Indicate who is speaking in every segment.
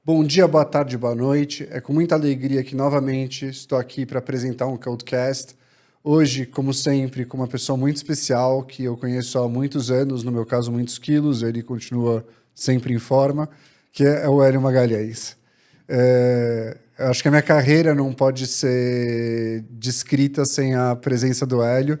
Speaker 1: Bom dia, boa tarde, boa noite. É com muita alegria que novamente estou aqui para apresentar um Codecast. Hoje, como sempre, com uma pessoa muito especial que eu conheço há muitos anos, no meu caso, muitos quilos, ele continua sempre em forma, que é o Hélio Magalhães. Acho que a minha carreira não pode ser descrita sem a presença do Hélio.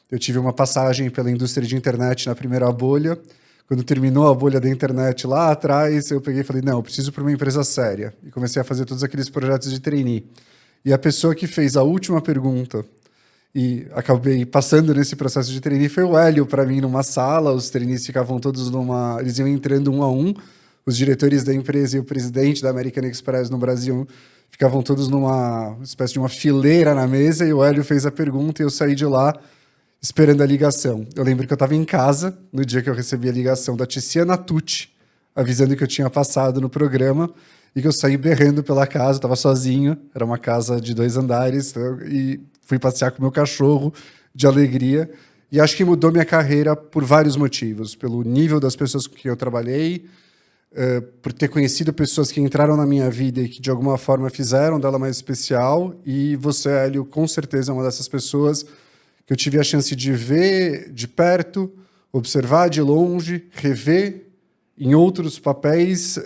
Speaker 1: Eu tive uma passagem pela indústria de internet na primeira bolha. Quando terminou a bolha da internet lá atrás, eu peguei e falei, não, eu preciso para uma empresa séria. E comecei a fazer todos aqueles projetos de trainee. E a pessoa que fez a última pergunta e acabei passando nesse processo de trainee foi o Hélio para mim numa sala. Os trainees ficavam todos numa... Eles iam entrando um a um. Os diretores da empresa e o presidente da American Express no Brasil ficavam todos numa espécie de uma fileira na mesa e o Hélio fez a pergunta e eu saí de lá esperando a ligação. Eu lembro que eu estava em casa no dia que eu recebi a ligação da Tiziana Tucci, avisando que eu tinha passado no programa e que eu saí berrando pela casa, estava sozinho, era uma casa de 2 andares, e fui passear com meu cachorro de alegria. E acho que mudou minha carreira por vários motivos. Pelo nível das pessoas com quem eu trabalhei, por ter conhecido pessoas que entraram na minha vida e que de alguma forma fizeram dela mais especial. E você, Hélio, com certeza é uma dessas pessoas que eu tive a chance de ver de perto, observar de longe, rever em outros papéis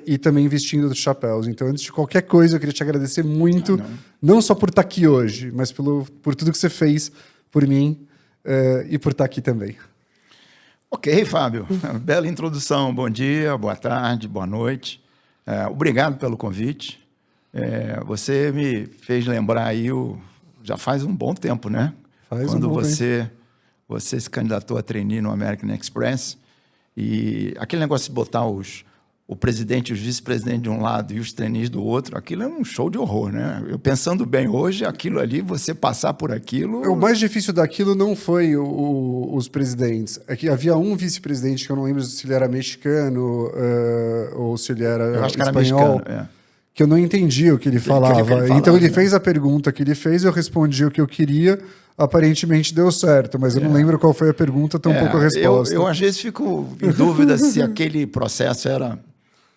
Speaker 1: e também vestindo outros chapéus. Então, antes de qualquer coisa, eu queria te agradecer muito, não só por estar aqui hoje, mas por tudo que você fez por mim e por estar aqui também.
Speaker 2: Ok, Fábio. Bela introdução. Bom dia, boa tarde, boa noite. Obrigado pelo convite. Você me fez lembrar aí, já faz um bom tempo, né? Quando você se candidatou a trainee no American Express, e aquele negócio de botar o presidente e os vice-presidentes de um lado e os trainees do outro, aquilo é um show de horror, né? Eu pensando bem hoje, aquilo ali, você passar por aquilo...
Speaker 1: O mais difícil daquilo não foi os presidentes. É que havia um vice-presidente, que eu não lembro se ele era mexicano ou se ele era
Speaker 2: eu acho que
Speaker 1: espanhol,
Speaker 2: era mexicano,
Speaker 1: que eu não entendia o que ele falava. Então ele fez a pergunta que ele fez, eu respondi o que eu queria, aparentemente deu certo, mas eu não lembro qual foi a pergunta, tampouco a resposta.
Speaker 2: Eu às vezes fico em dúvida se aquele processo era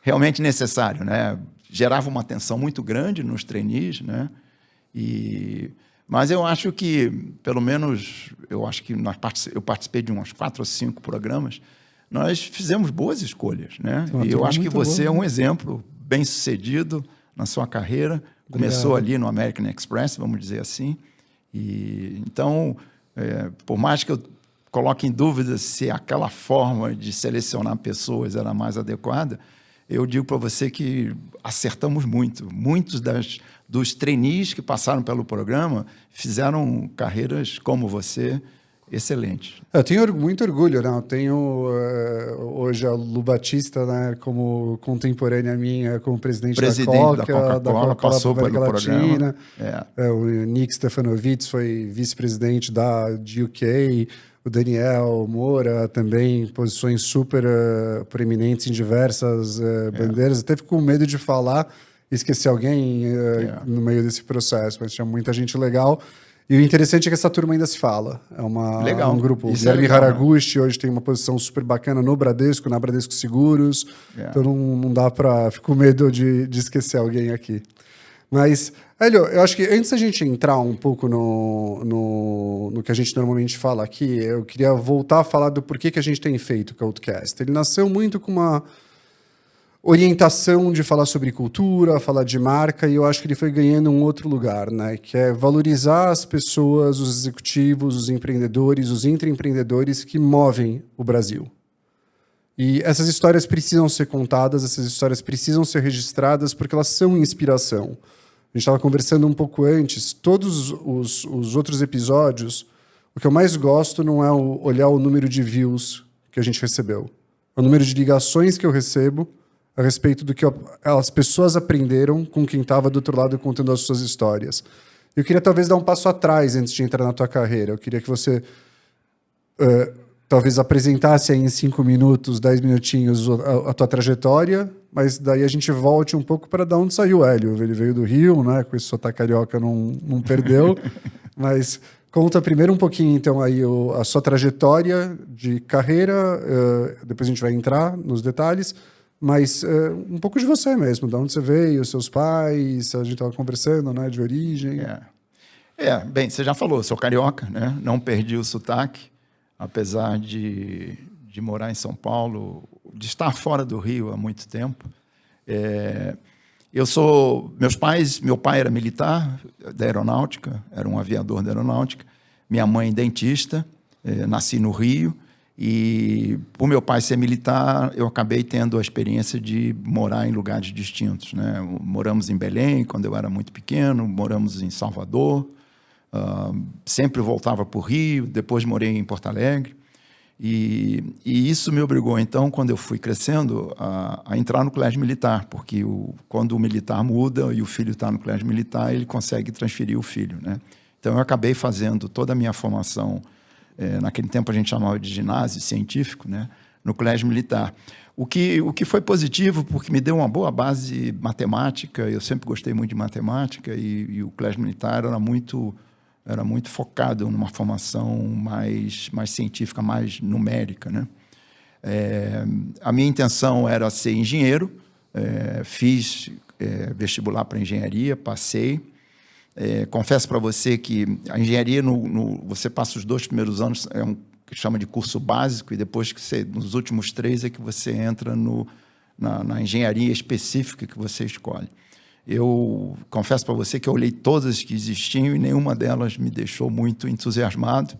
Speaker 2: realmente necessário, né? Gerava uma tensão muito grande nos trainees, né? Mas eu acho que, pelo menos, eu participei de uns 4 ou 5 programas, nós fizemos boas escolhas, né? E eu acho que você é um exemplo bem-sucedido na sua carreira. Começou ali no American Express, vamos dizer assim. Então, por mais que eu coloque em dúvida se aquela forma de selecionar pessoas era mais adequada, eu digo para você que acertamos muito. Muitos dos trainees que passaram pelo programa fizeram carreiras como você, excelentes.
Speaker 1: Eu tenho muito orgulho, né? Eu tenho hoje a Lu Batista, né, como contemporânea minha, como presidente da Coca-Cola,
Speaker 2: passou pelo
Speaker 1: Latina.
Speaker 2: Programa.
Speaker 1: O Nick Stefanovitz foi vice-presidente de UK. O Daniel Moura também, posições super proeminentes em diversas bandeiras. Até fico com medo de falar e esquecer alguém no meio desse processo, mas tinha muita gente legal. E o interessante é que essa turma ainda se fala. É um grupo. O Guilherme Haraguchi hoje tem uma posição super bacana no Bradesco, na Bradesco Seguros. Então não dá para... Fico com medo de esquecer alguém aqui. Mas, Hélio, eu acho que antes da gente entrar um pouco no que a gente normalmente fala aqui, eu queria voltar a falar do porquê que a gente tem feito o Codecast. Ele nasceu muito com uma orientação de falar sobre cultura, falar de marca, e eu acho que ele foi ganhando um outro lugar, né? Que é valorizar as pessoas, os executivos, os empreendedores, os intraempreendedores que movem o Brasil. E essas histórias precisam ser contadas, essas histórias precisam ser registradas, porque elas são inspiração. A gente estava conversando um pouco antes, todos os outros episódios, o que eu mais gosto não é olhar o número de views que a gente recebeu. É o número de ligações que eu recebo a respeito do que as pessoas aprenderam com quem estava do outro lado contando as suas histórias. Eu queria talvez dar um passo atrás antes de entrar na tua carreira. Eu queria que você talvez apresentasse aí em 5 minutos, 10 minutinhos a tua trajetória, mas daí a gente volte um pouco para de onde saiu o Hélio. Ele veio do Rio, né? Com esse sotaque carioca não perdeu, mas conta primeiro um pouquinho então aí a sua trajetória de carreira, depois a gente vai entrar nos detalhes, Mas um pouco de você mesmo, de onde você veio, seus pais, a gente estava conversando, né, de origem.
Speaker 2: Bem, você já falou, sou carioca, né? Não perdi o sotaque, apesar de morar em São Paulo, de estar fora do Rio há muito tempo. Meu pai era militar da aeronáutica, era um aviador da aeronáutica, minha mãe dentista, nasci no Rio, e por meu pai ser militar, eu acabei tendo a experiência de morar em lugares distintos, né? Moramos em Belém, quando eu era muito pequeno, moramos em Salvador, sempre voltava para o Rio, depois morei em Porto Alegre, e isso me obrigou, então, quando eu fui crescendo, a entrar no colégio militar, porque quando o militar muda e o filho está no colégio militar, ele consegue transferir o filho, né? Então, eu acabei fazendo toda a minha formação, naquele tempo a gente chamava de ginásio científico, né, no colégio militar. O que foi positivo, porque me deu uma boa base matemática, eu sempre gostei muito de matemática, e o colégio militar era muito focado numa formação mais científica, mais numérica, né? A minha intenção era ser engenheiro, fiz vestibular para engenharia, passei. Confesso para você que a engenharia, você passa os 2 primeiros anos, que chama de curso básico, e depois nos últimos 3 é que você entra na engenharia específica que você escolhe. Eu confesso para você que eu olhei todas que existiam e nenhuma delas me deixou muito entusiasmado.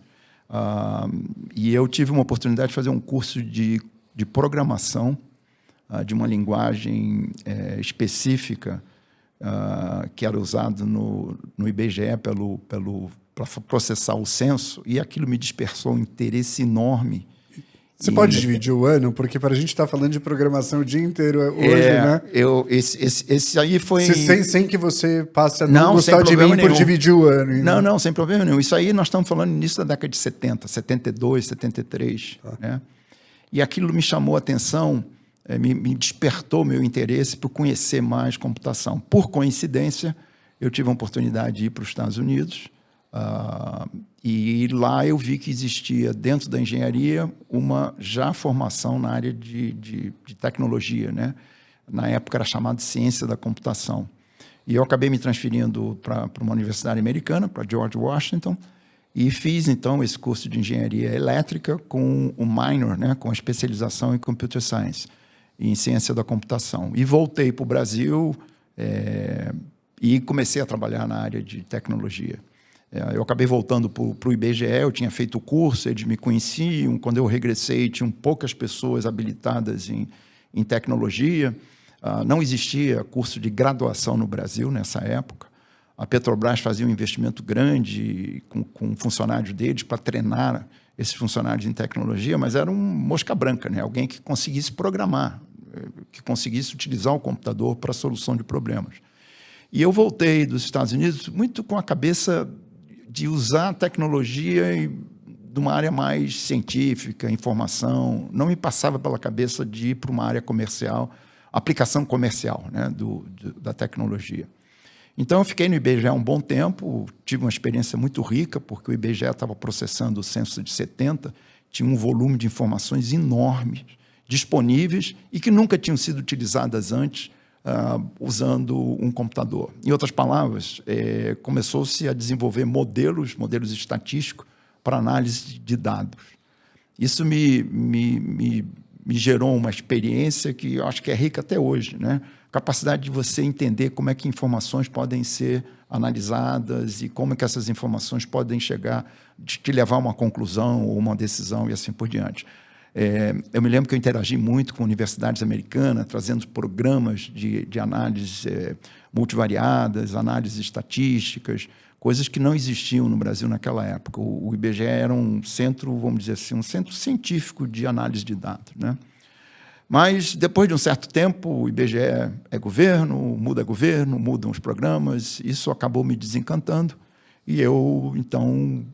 Speaker 2: E eu tive uma oportunidade de fazer um curso de programação de uma linguagem específica que era usado no IBGE para processar o censo, e aquilo me despertou um interesse enorme.
Speaker 1: Você pode dividir o ano? Porque para a gente estar falando de programação o dia inteiro hoje, né?
Speaker 2: Esse aí foi...
Speaker 1: Sem que você passe a não gostar de mim por dividir o ano. Ainda.
Speaker 2: Não, sem problema nenhum. Isso aí nós estamos falando no início da década de 70, 72, 73. Né? E aquilo me chamou a atenção, me despertou meu interesse por conhecer mais computação. Por coincidência, eu tive a oportunidade de ir para os Estados Unidos, e lá eu vi que existia, dentro da engenharia, uma já formação na área de tecnologia, né? Na época era chamado de ciência da computação. E eu acabei me transferindo para uma universidade americana, para George Washington, e fiz, então, esse curso de engenharia elétrica com o minor, né? Com a especialização em Computer Science, em ciência da computação. E voltei para o Brasil e comecei a trabalhar na área de tecnologia. Eu acabei voltando para o IBGE, eu tinha feito o curso, eles me conheciam. Quando eu regressei, tinham poucas pessoas habilitadas em tecnologia. Não existia curso de graduação no Brasil nessa época. A Petrobras fazia um investimento grande com funcionários deles para treinar esses funcionários em tecnologia, mas era um mosca branca, né? Alguém que conseguisse programar, que conseguisse utilizar o computador para a solução de problemas. E eu voltei dos Estados Unidos muito com a cabeça de usar a tecnologia de uma área mais científica, informação. Não me passava pela cabeça de ir para uma área comercial, aplicação comercial, né, da tecnologia. Então, eu fiquei no IBGE há um bom tempo, tive uma experiência muito rica, porque o IBGE estava processando o censo de 70, tinha um volume de informações enormes, disponíveis e que nunca tinham sido utilizadas antes, usando um computador. Em outras palavras, começou-se a desenvolver modelos estatísticos para análise de dados. Isso me gerou uma experiência que eu acho que é rica até hoje, né? Capacidade de você entender como é que informações podem ser analisadas e como é que essas informações podem te levar a uma conclusão ou uma decisão e assim por diante. Eu me lembro que eu interagi muito com universidades americanas, trazendo programas de análise multivariadas, análises estatísticas, coisas que não existiam no Brasil naquela época. O IBGE era um centro, vamos dizer assim, um centro científico de análise de dados, né? Mas, depois de um certo tempo, o IBGE é governo, mudam os programas, isso acabou me desencantando, e eu, então,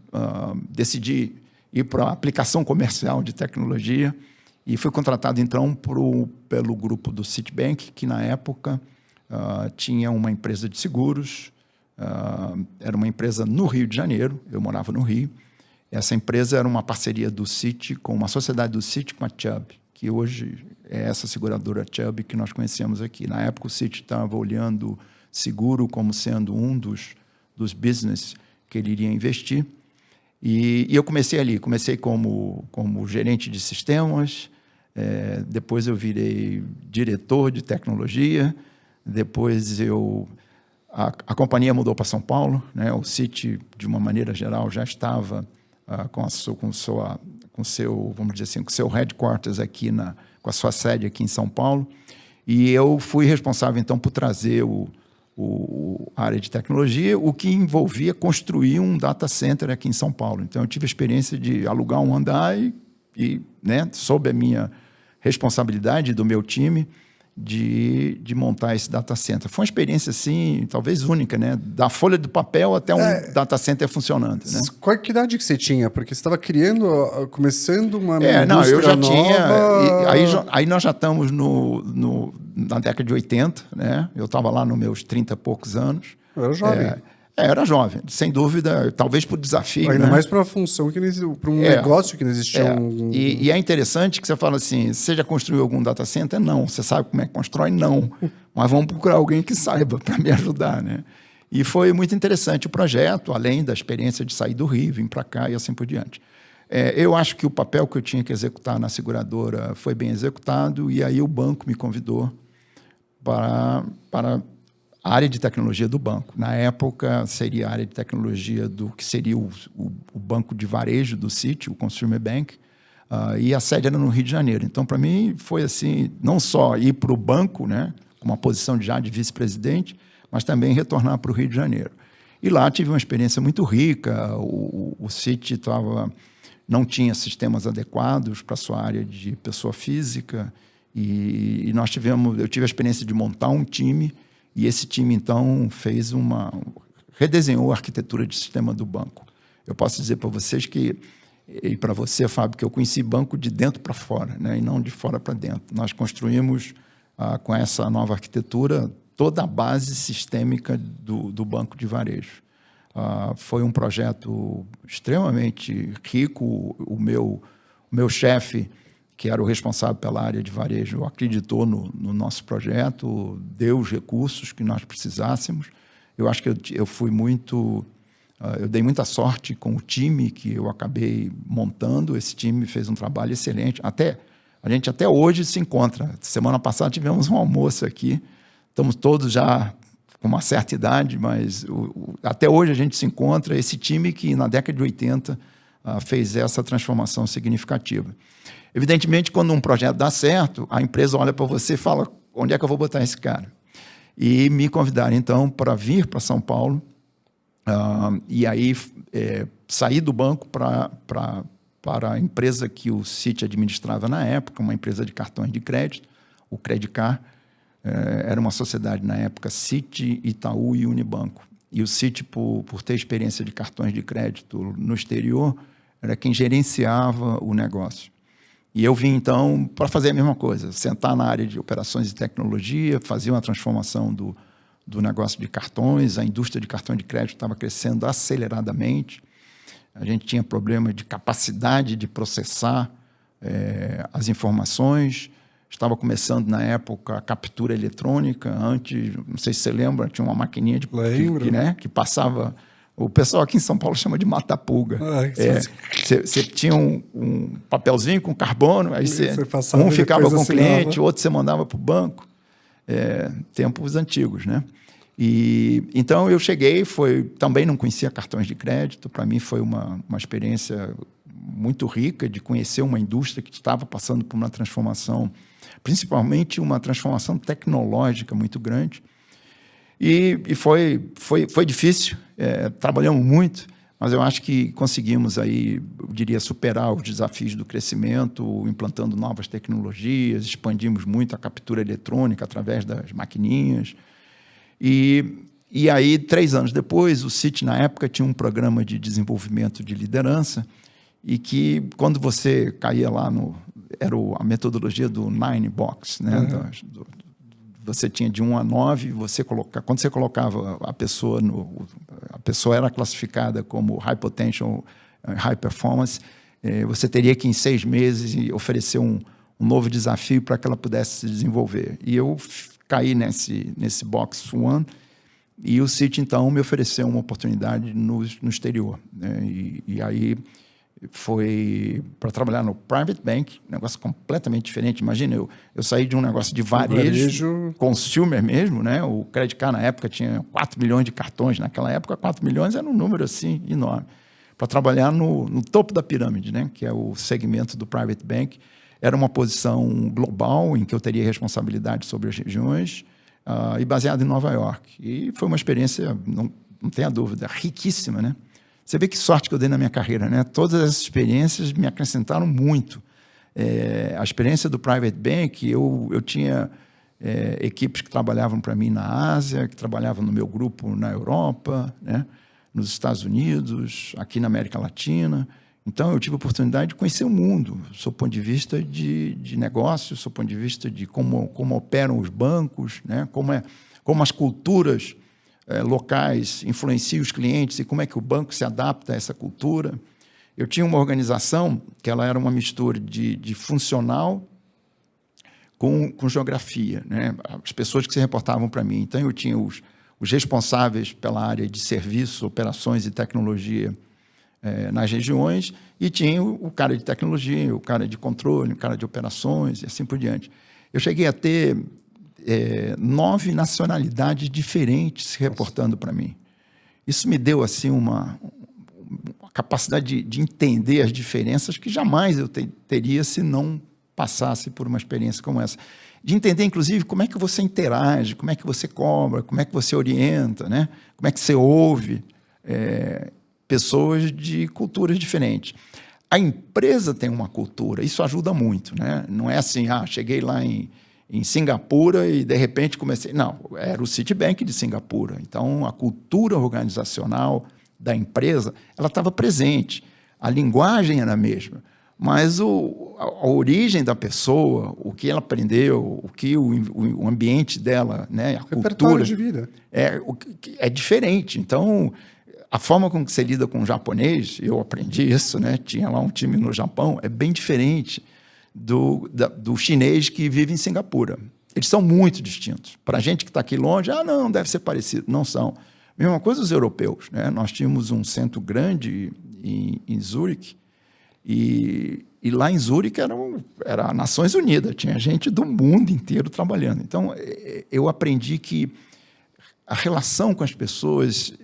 Speaker 2: decidi ir para a aplicação comercial de tecnologia e fui contratado, então, pelo grupo do Citibank, que, na época, tinha uma empresa de seguros, era uma empresa no Rio de Janeiro, eu morava no Rio. Essa empresa era uma parceria do Citi com uma sociedade do Citi com a Chubb. que hoje é essa seguradora Chubb que nós conhecemos aqui. Na época, o Citi estava olhando seguro como sendo um dos business que ele iria investir. E eu comecei ali, comecei como gerente de sistemas, depois eu virei diretor de tecnologia, depois a companhia mudou para São Paulo, né? O Citi, de uma maneira geral, já estava com seu, vamos dizer assim, com seu headquarters aqui, com a sua sede aqui em São Paulo, e eu fui responsável, então, por trazer a área de tecnologia, o que envolvia construir um data center aqui em São Paulo. Então, eu tive a experiência de alugar um andar e né, sob a minha responsabilidade do meu time, de montar esse data center. Foi uma experiência, assim, talvez única, né? Da folha do papel até um data center funcionando, né?
Speaker 1: Qual que idade que você tinha? Porque você estava começando uma
Speaker 2: não, eu já
Speaker 1: nova...
Speaker 2: tinha... Aí nós já estamos na década de 80, né? Eu estava lá nos meus 30 e poucos anos.
Speaker 1: Eu era jovem.
Speaker 2: Era jovem, sem dúvida, talvez por desafio.
Speaker 1: Ainda
Speaker 2: né?
Speaker 1: mais para uma função, para um negócio que não existia.
Speaker 2: E é interessante que você fala assim, você já construiu algum data center? Não. Você sabe como é que constrói? Não. Mas vamos procurar alguém que saiba para me ajudar, né? E foi muito interessante o projeto, além da experiência de sair do Rio, vir para cá e assim por diante. Eu acho que o papel que eu tinha que executar na seguradora foi bem executado, e aí o banco me convidou para a área de tecnologia do banco. Na época, seria a área de tecnologia do que seria o banco de varejo do Citi, o Consumer Bank, e a sede era no Rio de Janeiro. Então, para mim, foi assim, não só ir para o banco, né, com uma posição já de vice-presidente, mas também retornar para o Rio de Janeiro. E lá tive uma experiência muito rica. O Citi não tinha sistemas adequados para a sua área de pessoa física, e eu tive a experiência de montar um time. E esse time, então, redesenhou a arquitetura de sistema do banco. Eu posso dizer para vocês e para você, Fábio, que eu conheci banco de dentro para fora, né, e não de fora para dentro. Nós construímos, com essa nova arquitetura, toda a base sistêmica do banco de varejo. Foi um projeto extremamente rico. O meu chefe, que era o responsável pela área de varejo, acreditou no nosso projeto, deu os recursos que nós precisássemos. Eu acho que eu dei muita sorte com o time que eu acabei montando. Esse time fez um trabalho excelente. A gente até hoje se encontra. Semana passada tivemos um almoço aqui. Estamos todos já com uma certa idade, mas até hoje a gente se encontra. Esse time que, na década de 80, fez essa transformação significativa. Evidentemente, quando um projeto dá certo, a empresa olha para você e fala, onde é que eu vou botar esse cara? E me convidaram, então, para vir para São Paulo, e aí sair do banco para a empresa que o Citi administrava na época, uma empresa de cartões de crédito, o Credicar. Era uma sociedade, na época, Citi, Itaú e Unibanco. E o Citi, por ter experiência de cartões de crédito no exterior, era quem gerenciava o negócio. E eu vim, então, para fazer a mesma coisa, sentar na área de operações e tecnologia, fazer uma transformação do negócio de cartões. A indústria de cartão de crédito estava crescendo aceleradamente. A gente tinha problema de capacidade de processar as informações. Estava começando, na época, a captura eletrônica. Antes, não sei se você lembra, tinha uma maquininha que passava... O pessoal aqui em São Paulo chama de mata-pulga. Você tinha um papelzinho com carbono, aí um ficava com o cliente, o outro você mandava para o banco. Tempos antigos, né? Então, eu cheguei, também não conhecia cartões de crédito. Para mim, foi uma experiência muito rica de conhecer uma indústria que estava passando por uma transformação, principalmente uma transformação tecnológica muito grande. E foi difícil, trabalhamos muito, mas eu acho que conseguimos aí, eu diria, superar os desafios do crescimento, implantando novas tecnologias, expandimos muito a captura eletrônica através das maquininhas. E aí, 3 anos depois, o Citi, na época, tinha um programa de desenvolvimento de liderança, e que, quando você caía lá era a metodologia do 9 Box, né? Você tinha de 1 a 9, quando você colocava a pessoa a pessoa era classificada como high potential, high performance, você teria que, em 6 meses, oferecer um novo desafio para que ela pudesse se desenvolver. E eu caí nesse Box One, e o Citi, então, me ofereceu uma oportunidade no exterior, né? E aí foi para trabalhar no Private Bank, um negócio completamente diferente. Imagina, eu saí de um negócio de varejo, consumer mesmo, né? O Credit Card, na época, tinha 4 milhões de cartões. Naquela época, 4 milhões era um número, assim, enorme. Para trabalhar no topo da pirâmide, né? Que é o segmento do Private Bank. Era uma posição global, em que eu teria responsabilidade sobre as regiões, e baseado em Nova York. E foi uma experiência, não tenha dúvida, riquíssima, né? Você vê que sorte que eu dei na minha carreira, né? Todas essas experiências me acrescentaram muito. A experiência do Private Bank, eu tinha equipes que trabalhavam para mim na Ásia, que trabalhavam no meu grupo na Europa, né? Nos Estados Unidos, aqui na América Latina. Então, eu tive a oportunidade de conhecer o mundo, do ponto de vista de negócios, do ponto de vista de como operam os bancos, né? Como as culturas locais influenciam os clientes e como é que o banco se adapta a essa cultura. Eu tinha uma organização que ela era uma mistura de funcional com geografia, né? As pessoas que se reportavam para mim. Então, eu tinha os responsáveis pela área de serviços, operações e tecnologia nas regiões, e tinha o cara de tecnologia, o cara de controle, o cara de operações e assim por diante. Eu cheguei a ter 9 nacionalidades diferentes se reportando para mim. Isso me deu assim uma capacidade de entender as diferenças que jamais eu teria se não passasse por uma experiência como essa. De entender, inclusive, como é que você interage, como é que você cobra, como é que você orienta, né? Como é que você ouve pessoas de culturas diferentes. A empresa tem uma cultura, isso ajuda muito, né? Não é assim, cheguei lá em Singapura e, de repente, comecei... Não, era o Citibank de Singapura. Então, a cultura organizacional da empresa, ela estava presente. A linguagem era a mesma, mas a origem da pessoa, o que ela aprendeu, o ambiente dela, né, a cultura
Speaker 1: de vida
Speaker 2: é diferente. Então, a forma como você lida com o japonês, eu aprendi isso, né? Tinha lá um time no Japão, é bem diferente do chinês que vive em Singapura. Eles são muito distintos. Para a gente que está aqui longe, não, deve ser parecido. Não são. Mesma coisa os europeus, né? Nós tínhamos um centro grande em Zurique, e lá em Zurique era Nações Unidas, tinha gente do mundo inteiro trabalhando. Então, eu aprendi que a relação com as pessoas,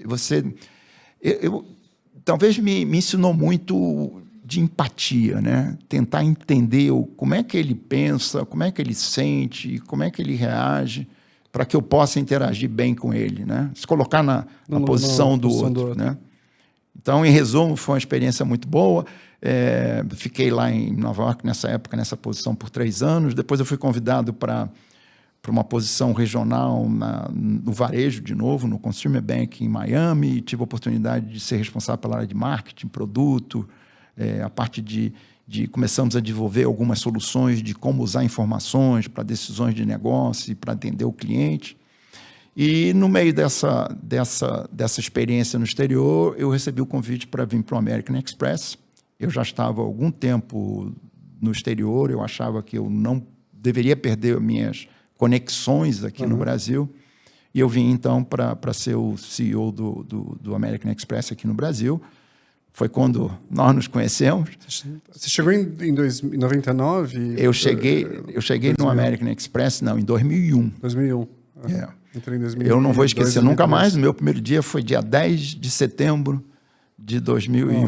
Speaker 2: talvez me ensinou muito de empatia, né? Tentar entender como é que ele pensa, como é que ele sente, como é que ele reage, para que eu possa interagir bem com ele, né? Se colocar na posição do outro, né? Então, em resumo, foi uma experiência muito boa. Fiquei lá em Nova York, nessa época, nessa posição por 3 anos. Depois eu fui convidado para uma posição regional no varejo, de novo, no Consumer Bank em Miami. Tive a oportunidade de ser responsável pela área de marketing, produto, a parte de começamos a desenvolver algumas soluções de como usar informações para decisões de negócio e para atender o cliente. E, no meio dessa experiência no exterior, eu recebi o convite para vir para o American Express. Eu já estava há algum tempo no exterior, eu achava que eu não deveria perder minhas conexões aqui no Brasil. E eu vim, então, para ser o CEO do American Express aqui no Brasil. Foi quando nós nos conhecemos.
Speaker 1: Você chegou em 99?
Speaker 2: Eu cheguei no American Express, em 2001.
Speaker 1: 2001. Entrei em 2001.
Speaker 2: Eu não vou esquecer nunca mais. O meu primeiro dia foi dia 10 de setembro de 2001.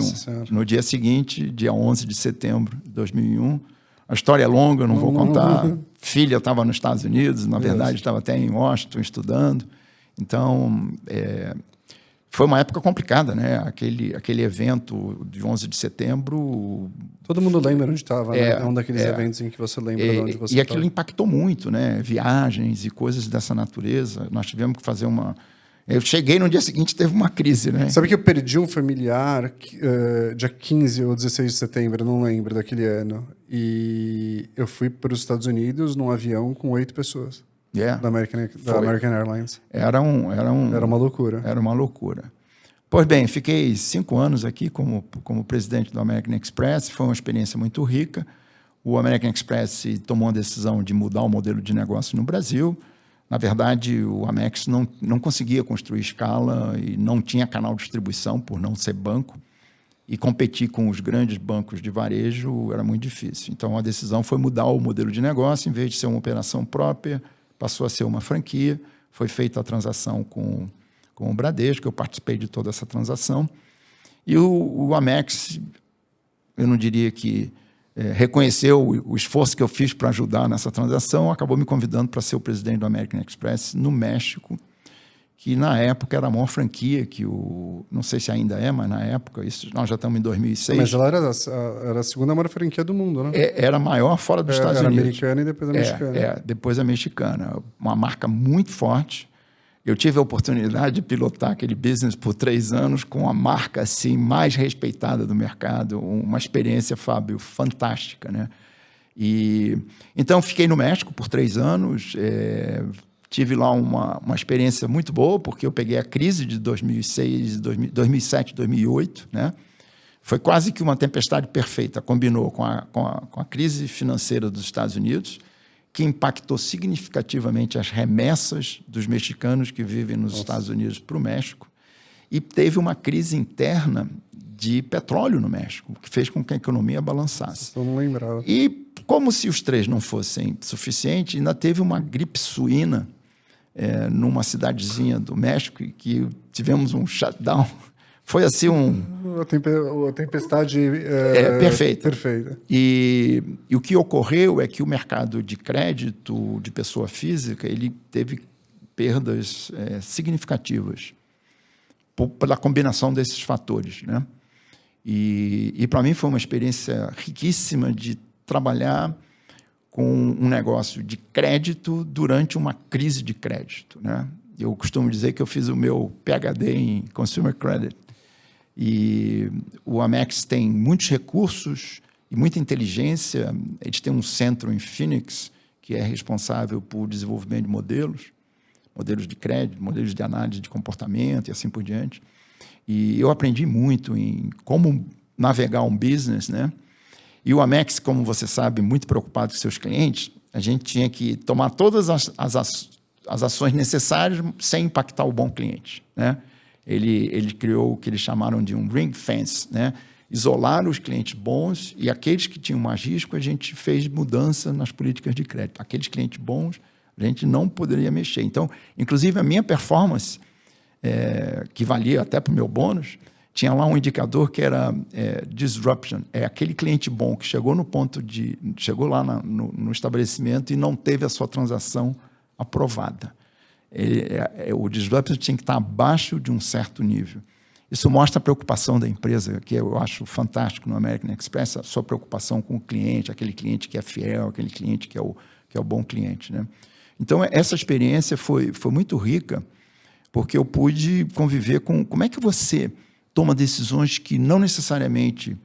Speaker 2: No dia seguinte, dia 11 de setembro de 2001. A história é longa, eu não vou contar. Filha estava nos Estados Unidos, na verdade, estava até em Washington estudando. Então, foi uma época complicada, né? Aquele evento de 11 de setembro...
Speaker 1: Todo mundo lembra onde estava, né? É um daqueles eventos em que você lembra de onde você estava.
Speaker 2: E aquilo impactou muito, né? Viagens e coisas dessa natureza. Nós tivemos que fazer uma... Eu cheguei no dia seguinte, teve uma crise, né?
Speaker 1: Sabe que eu perdi um familiar dia 15 ou 16 de setembro, eu não lembro daquele ano. E eu fui para os Estados Unidos num avião com 8 pessoas. Da American Airlines.
Speaker 2: Era uma
Speaker 1: loucura.
Speaker 2: Era uma loucura. Pois bem, fiquei 5 anos aqui como presidente do American Express. Foi uma experiência muito rica. o American Express tomou a decisão de mudar o modelo de negócio no Brasil. Na verdade, o Amex não conseguia construir escala e não tinha canal de distribuição por não ser banco. E competir com os grandes bancos de varejo era muito difícil. Então, a decisão foi mudar o modelo de negócio. Em vez de ser uma operação própria, passou a ser uma franquia. Foi feita a transação com o Bradesco. Eu participei de toda essa transação. E o Amex, eu não diria que reconheceu o esforço que eu fiz para ajudar nessa transação, acabou me convidando para ser o presidente do American Express no México, que na época era a maior franquia que não sei se ainda é, mas na época, nós já estamos em 2006.
Speaker 1: Mas ela era a segunda maior franquia do mundo, né?
Speaker 2: Era a maior fora dos Estados Unidos.
Speaker 1: Era americana e depois a mexicana.
Speaker 2: Depois a mexicana. Uma marca muito forte. Eu tive a oportunidade de pilotar aquele business por 3 anos com a marca assim, mais respeitada do mercado. Uma experiência, Fábio, fantástica, né? Então, fiquei no México por 3 anos. Tive lá uma experiência muito boa, porque eu peguei a crise de 2007, 2008, né? Foi quase que uma tempestade perfeita. Combinou com a crise financeira dos Estados Unidos, que impactou significativamente as remessas dos mexicanos que vivem nos Estados Unidos para o México, e teve uma crise interna de petróleo no México, que fez com que a economia balançasse.
Speaker 1: Eu não lembrava.
Speaker 2: E, como se os 3 não fossem suficientes, ainda teve uma gripe suína numa cidadezinha do México, que tivemos um shutdown. Foi assim
Speaker 1: A tempestade
Speaker 2: perfeita.
Speaker 1: perfeita.
Speaker 2: E o que ocorreu é que o mercado de crédito de pessoa física ele teve perdas significativas pela combinação desses fatores, né? E para mim foi uma experiência riquíssima de trabalhar com um negócio de crédito durante uma crise de crédito, né? Eu costumo dizer que eu fiz o meu PhD em Consumer Credit. E o Amex tem muitos recursos e muita inteligência. Eles têm um centro em Phoenix que é responsável por desenvolvimento de modelos de crédito, modelos de análise de comportamento e assim por diante. E eu aprendi muito em como navegar um business, né? E o Amex, como você sabe, muito preocupado com seus clientes, a gente tinha que tomar todas as ações necessárias sem impactar o bom cliente, né? Ele criou o que eles chamaram de um ring fence, né? Isolar os clientes bons, e aqueles que tinham mais risco, a gente fez mudança nas políticas de crédito. Aqueles clientes bons, a gente não poderia mexer. Então, inclusive, a minha performance, que valia até para o meu bônus, tinha lá um indicador que era disruption. É aquele cliente bom que chegou chegou lá no estabelecimento e não teve a sua transação aprovada. O disruption tinha que estar abaixo de um certo nível. Isso mostra a preocupação da empresa, que eu acho fantástico no American Express, a sua preocupação com o cliente, aquele cliente que é fiel, aquele cliente que é o bom cliente, né? Então, essa experiência foi muito rica, porque eu pude conviver com como é que você toma decisões que não necessariamente,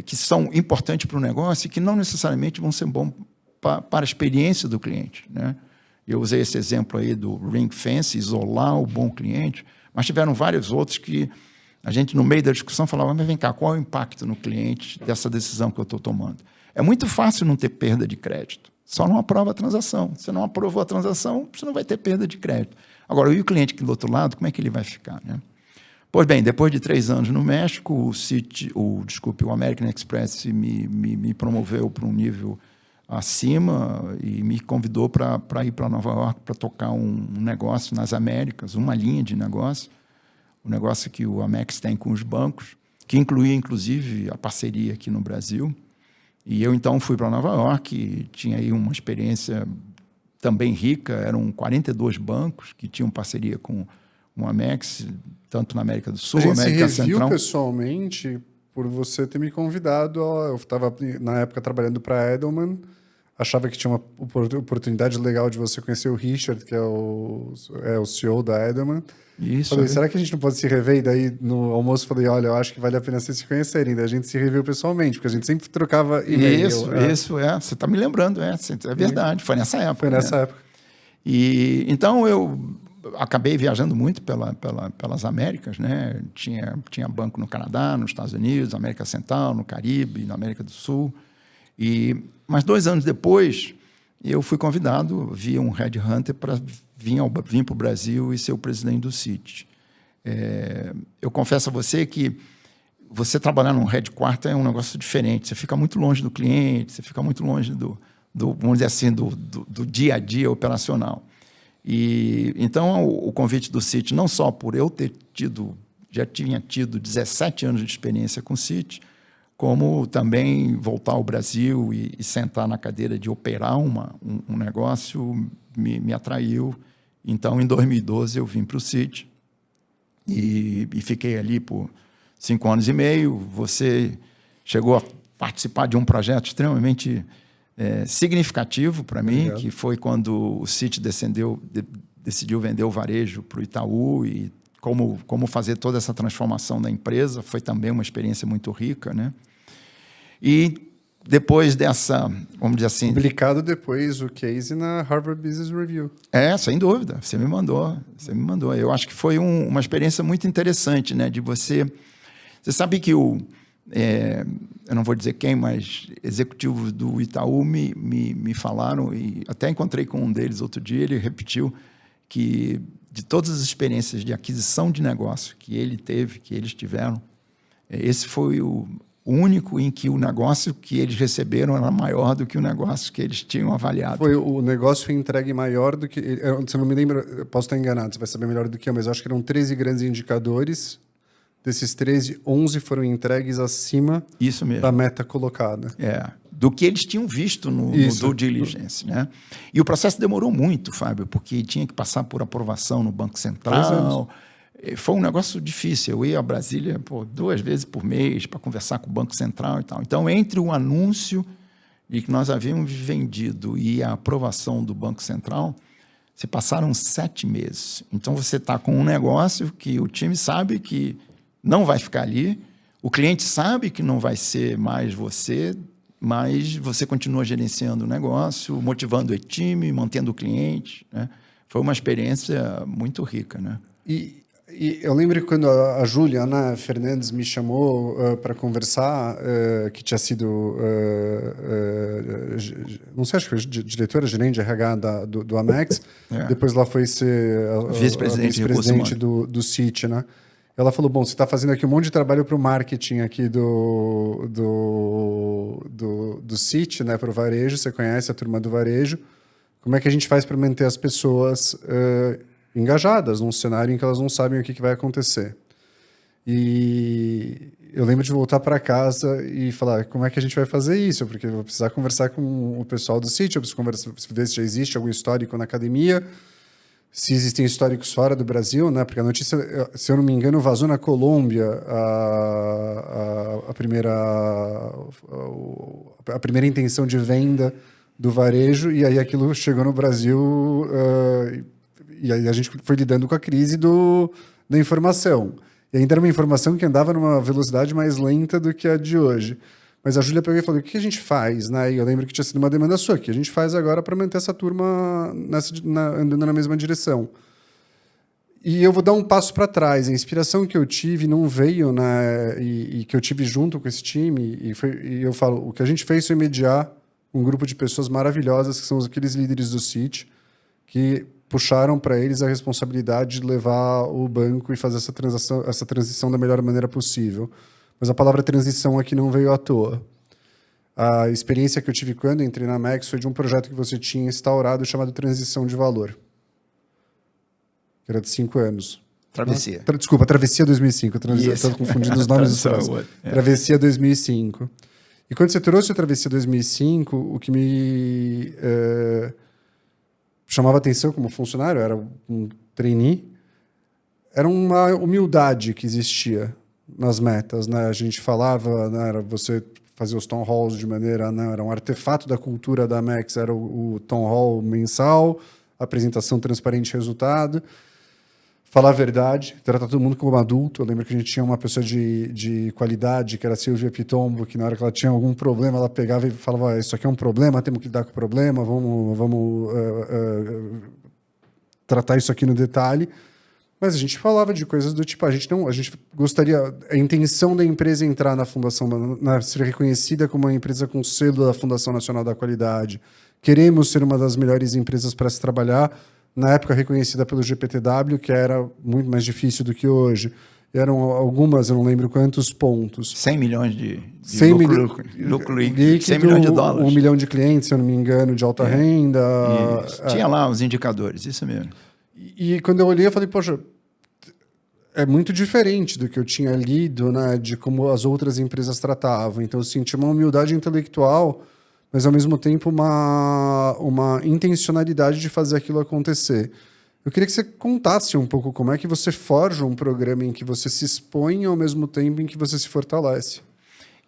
Speaker 2: que são importantes para o negócio e que não necessariamente vão ser bons para a experiência do cliente, né? Eu usei esse exemplo aí do ring fence, isolar o bom cliente, mas tiveram vários outros que a gente, no meio da discussão, falava, mas vem cá, qual é o impacto no cliente dessa decisão que eu estou tomando? É muito fácil não ter perda de crédito, só não aprova a transação. Se não aprovou a transação, você não vai ter perda de crédito. Agora, e o cliente que do outro lado, como é que ele vai ficar, né? Pois bem, depois de 3 anos no México, o American Express me promoveu para um nível acima e me convidou para ir para Nova York para tocar um negócio nas Américas, uma linha de negócio, um negócio que o Amex tem com os bancos, que incluía, inclusive, a parceria aqui no Brasil. E eu, então, fui para Nova York e tinha aí uma experiência também rica. Eram 42 bancos que tinham parceria com o Amex, tanto na América do Sul, América Central. A gente se reviu
Speaker 1: pessoalmente por você ter me convidado. Eu estava, na época, trabalhando para a Edelman, achava que tinha uma oportunidade legal de você conhecer o Richard, que é o CEO da Edelman.
Speaker 2: Isso.
Speaker 1: Falei, será que a gente não pode se rever? E daí, no almoço, falei, olha, eu acho que vale a pena vocês se conhecerem. Daí a gente se reveu pessoalmente, porque a gente sempre trocava e-mail.
Speaker 2: Isso. Você está me lembrando, é verdade. Foi nessa época.
Speaker 1: Foi nessa época.
Speaker 2: E, então, eu acabei viajando muito pelas Américas, né? Tinha banco no Canadá, nos Estados Unidos, na América Central, no Caribe, na América do Sul. Mas 2 anos depois, eu fui convidado via um headhunter para vir para o Brasil e ser o presidente do Citi. Eu confesso a você que você trabalhar num headquarter é um negócio diferente. Você fica muito longe do cliente, você fica muito longe vamos dizer assim, do dia a dia operacional. Então, o convite do Citi, não só por eu já tinha tido 17 anos de experiência com o Citi, como também voltar ao Brasil e sentar na cadeira de operar um negócio me atraiu. Então, em 2012, eu vim para o Citi e fiquei ali por 5 anos e meio. Você chegou a participar de um projeto extremamente significativo para mim, que foi quando o Citi decidiu vender o varejo para o Itaú e como fazer toda essa transformação da empresa. Foi também uma experiência muito rica, né? E depois dessa, vamos dizer assim...
Speaker 1: Publicado depois o case na Harvard Business Review.
Speaker 2: Sem dúvida. Você me mandou. Eu acho que foi uma experiência muito interessante, né? De você... Você sabe que eu não vou dizer quem, mas executivos do Itaú me falaram, e até encontrei com um deles outro dia, ele repetiu que de todas as experiências de aquisição de negócio que ele teve, que eles tiveram, esse foi o único em que o negócio que eles receberam era maior do que o negócio que eles tinham avaliado.
Speaker 1: O negócio foi entregue maior do que... Se eu não me lembro, eu posso estar enganado, você vai saber melhor do que eu, mas eu acho que eram 13 grandes indicadores. Desses 13, 11 foram entregues acima da meta colocada.
Speaker 2: Do que eles tinham visto no due diligence, né? E o processo demorou muito, Fábio, porque tinha que passar por aprovação no Banco Central. Foi um negócio difícil. Eu ia a Brasília 2 vezes por mês para conversar com o Banco Central e tal. Então, entre o anúncio de que nós havíamos vendido e a aprovação do Banco Central, se passaram 7 meses. Então, você está com um negócio que o time sabe que não vai ficar ali, o cliente sabe que não vai ser mais você, mas você continua gerenciando o negócio, motivando o time, mantendo o cliente, né? Foi uma experiência muito rica, né?
Speaker 1: E eu lembro que quando a Júlia, Ana Fernandes, me chamou para conversar, que tinha sido, não sei, acho que foi diretora, gerente de RH do Amex, depois lá foi ser vice-presidente do Citi, né? Ela falou, bom, você está fazendo aqui um monte de trabalho para o marketing aqui do Citi, né, para o varejo, você conhece a turma do varejo, como é que a gente faz para manter as pessoas engajadas num cenário em que elas não sabem o que vai acontecer? E eu lembro de voltar para casa e falar, como é que a gente vai fazer isso? Porque eu vou precisar conversar com o pessoal do Citi, eu preciso ver se já existe algum histórico na academia, se existem históricos fora do Brasil, né? Porque a notícia, se eu não me engano, vazou na Colômbia a primeira intenção de venda do varejo, e aí aquilo chegou no Brasil, e aí a gente foi lidando com a crise da informação. E ainda era uma informação que andava numa velocidade mais lenta do que a de hoje. Mas a Júlia pegou e falou, o que a gente faz? Né? E eu lembro que tinha sido uma demanda sua, o que a gente faz agora para manter essa turma andando na mesma direção? E eu vou dar um passo para trás. A inspiração que eu tive não veio, né, e que eu tive junto com esse time, e eu falo, o que a gente fez foi mediar um grupo de pessoas maravilhosas, que são aqueles líderes do Citi, que puxaram para eles a responsabilidade de levar o banco e fazer essa transição da melhor maneira possível. Mas a palavra transição aqui não veio à toa. A experiência que eu tive quando entrei na Amex foi de um projeto que você tinha instaurado chamado Transição de Valor, que era de 5 anos.
Speaker 2: Travessia.
Speaker 1: Desculpa, Travessia 2005. Estou confundindo os nomes dos frases. Travessia 2005. E quando você trouxe a Travessia 2005, o que me chamava atenção como funcionário, era um trainee, era uma humildade que existia nas metas, né? A gente falava, né, era você fazer os town halls de maneira, né, era um artefato da cultura da Amex, era o town hall mensal, apresentação transparente de resultado, falar a verdade, tratar todo mundo como adulto. Eu lembro que a gente tinha uma pessoa de qualidade, que era a Silvia Pitombo, que na hora que ela tinha algum problema, ela pegava e falava, isso aqui é um problema, temos que lidar com o problema, vamos tratar isso aqui no detalhe. Mas a gente falava de coisas do tipo, a gente gostaria, a intenção da empresa é entrar na Fundação, ser reconhecida como uma empresa com selo da Fundação Nacional da Qualidade. Queremos ser uma das melhores empresas para se trabalhar, na época reconhecida pelo GPTW, que era muito mais difícil do que hoje. Eram algumas, eu não lembro quantos pontos.
Speaker 2: 100 milhões de
Speaker 1: 100
Speaker 2: lucro líquido, 100 milhões de dólares.
Speaker 1: 1 milhão de clientes, se eu não me engano, de alta renda.
Speaker 2: Tinha lá os indicadores, isso mesmo.
Speaker 1: E quando eu olhei, eu falei, poxa, é muito diferente do que eu tinha lido, né, de como as outras empresas tratavam. Então, eu senti uma humildade intelectual, mas, ao mesmo tempo, uma intencionalidade de fazer aquilo acontecer. Eu queria que você contasse um pouco como é que você forja um programa em que você se expõe ao mesmo tempo em que você se fortalece.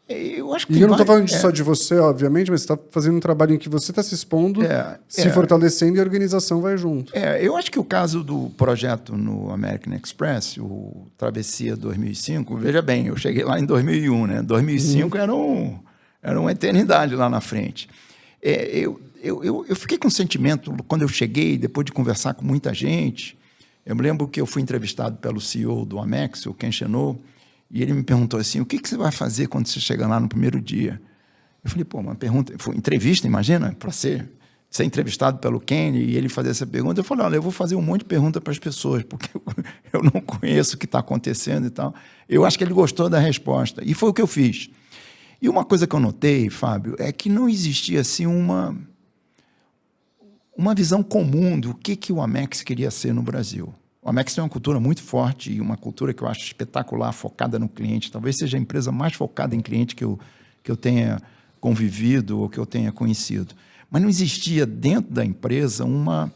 Speaker 2: Eu acho que
Speaker 1: e eu não estou falando só de você, obviamente, mas você está fazendo um trabalho em que você está se expondo, se fortalecendo e a organização vai junto.
Speaker 2: Eu acho que o caso do projeto no American Express, o Travessia 2005, veja bem, eu cheguei lá em 2001, né? 2005 era uma eternidade lá na frente. Eu fiquei com um sentimento, quando eu cheguei, depois de conversar com muita gente, eu me lembro que eu fui entrevistado pelo CEO do Amex, o Ken Chenot, e ele me perguntou assim, o que você vai fazer quando você chegar lá no primeiro dia? Eu falei, uma pergunta, foi entrevista, imagina, para ser entrevistado pelo Ken e ele fazer essa pergunta. Eu falei, olha, eu vou fazer um monte de pergunta para as pessoas, porque eu não conheço o que está acontecendo e tal. Eu acho que ele gostou da resposta, e foi o que eu fiz. E uma coisa que eu notei, Fábio, é que não existia assim uma visão comum do que o Amex queria ser no Brasil. O Amex tem uma cultura muito forte e uma cultura que eu acho espetacular, focada no cliente. Talvez seja a empresa mais focada em cliente que eu tenha convivido ou que eu tenha conhecido. Mas não existia dentro da empresa uma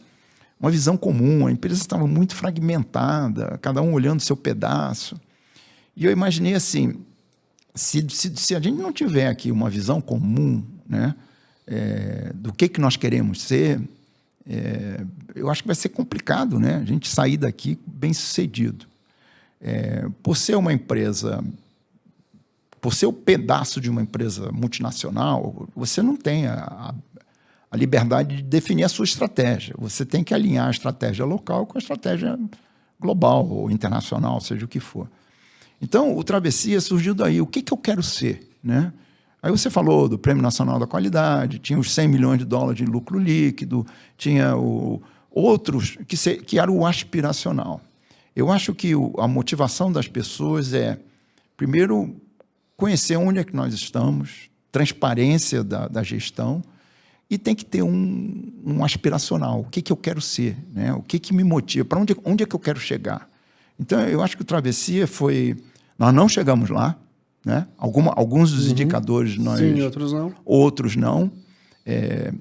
Speaker 2: visão comum. A empresa estava muito fragmentada, cada um olhando o seu pedaço. E eu imaginei assim, se a gente não tiver aqui uma visão comum, né, do que nós queremos ser, eu acho que vai ser complicado, né, a gente sair daqui bem sucedido. Por ser uma empresa, por ser o pedaço de uma empresa multinacional, você não tem a liberdade de definir a sua estratégia. Você tem que alinhar a estratégia local com a estratégia global ou internacional, seja o que for. Então, o Travessia surgiu daí. O que eu quero ser, né? Aí você falou do Prêmio Nacional da Qualidade, tinha os 100 milhões de dólares de lucro líquido, tinha outros que era o aspiracional. Eu acho que a motivação das pessoas é, primeiro, conhecer onde é que nós estamos, transparência da gestão, e tem que ter um aspiracional. O que eu quero ser, né? O que me motiva? Para onde é que eu quero chegar? Então, eu acho que o Travessia foi... Nós não chegamos lá, né? Alguns dos indicadores nós...
Speaker 1: Sim, outros não.
Speaker 2: Outros não.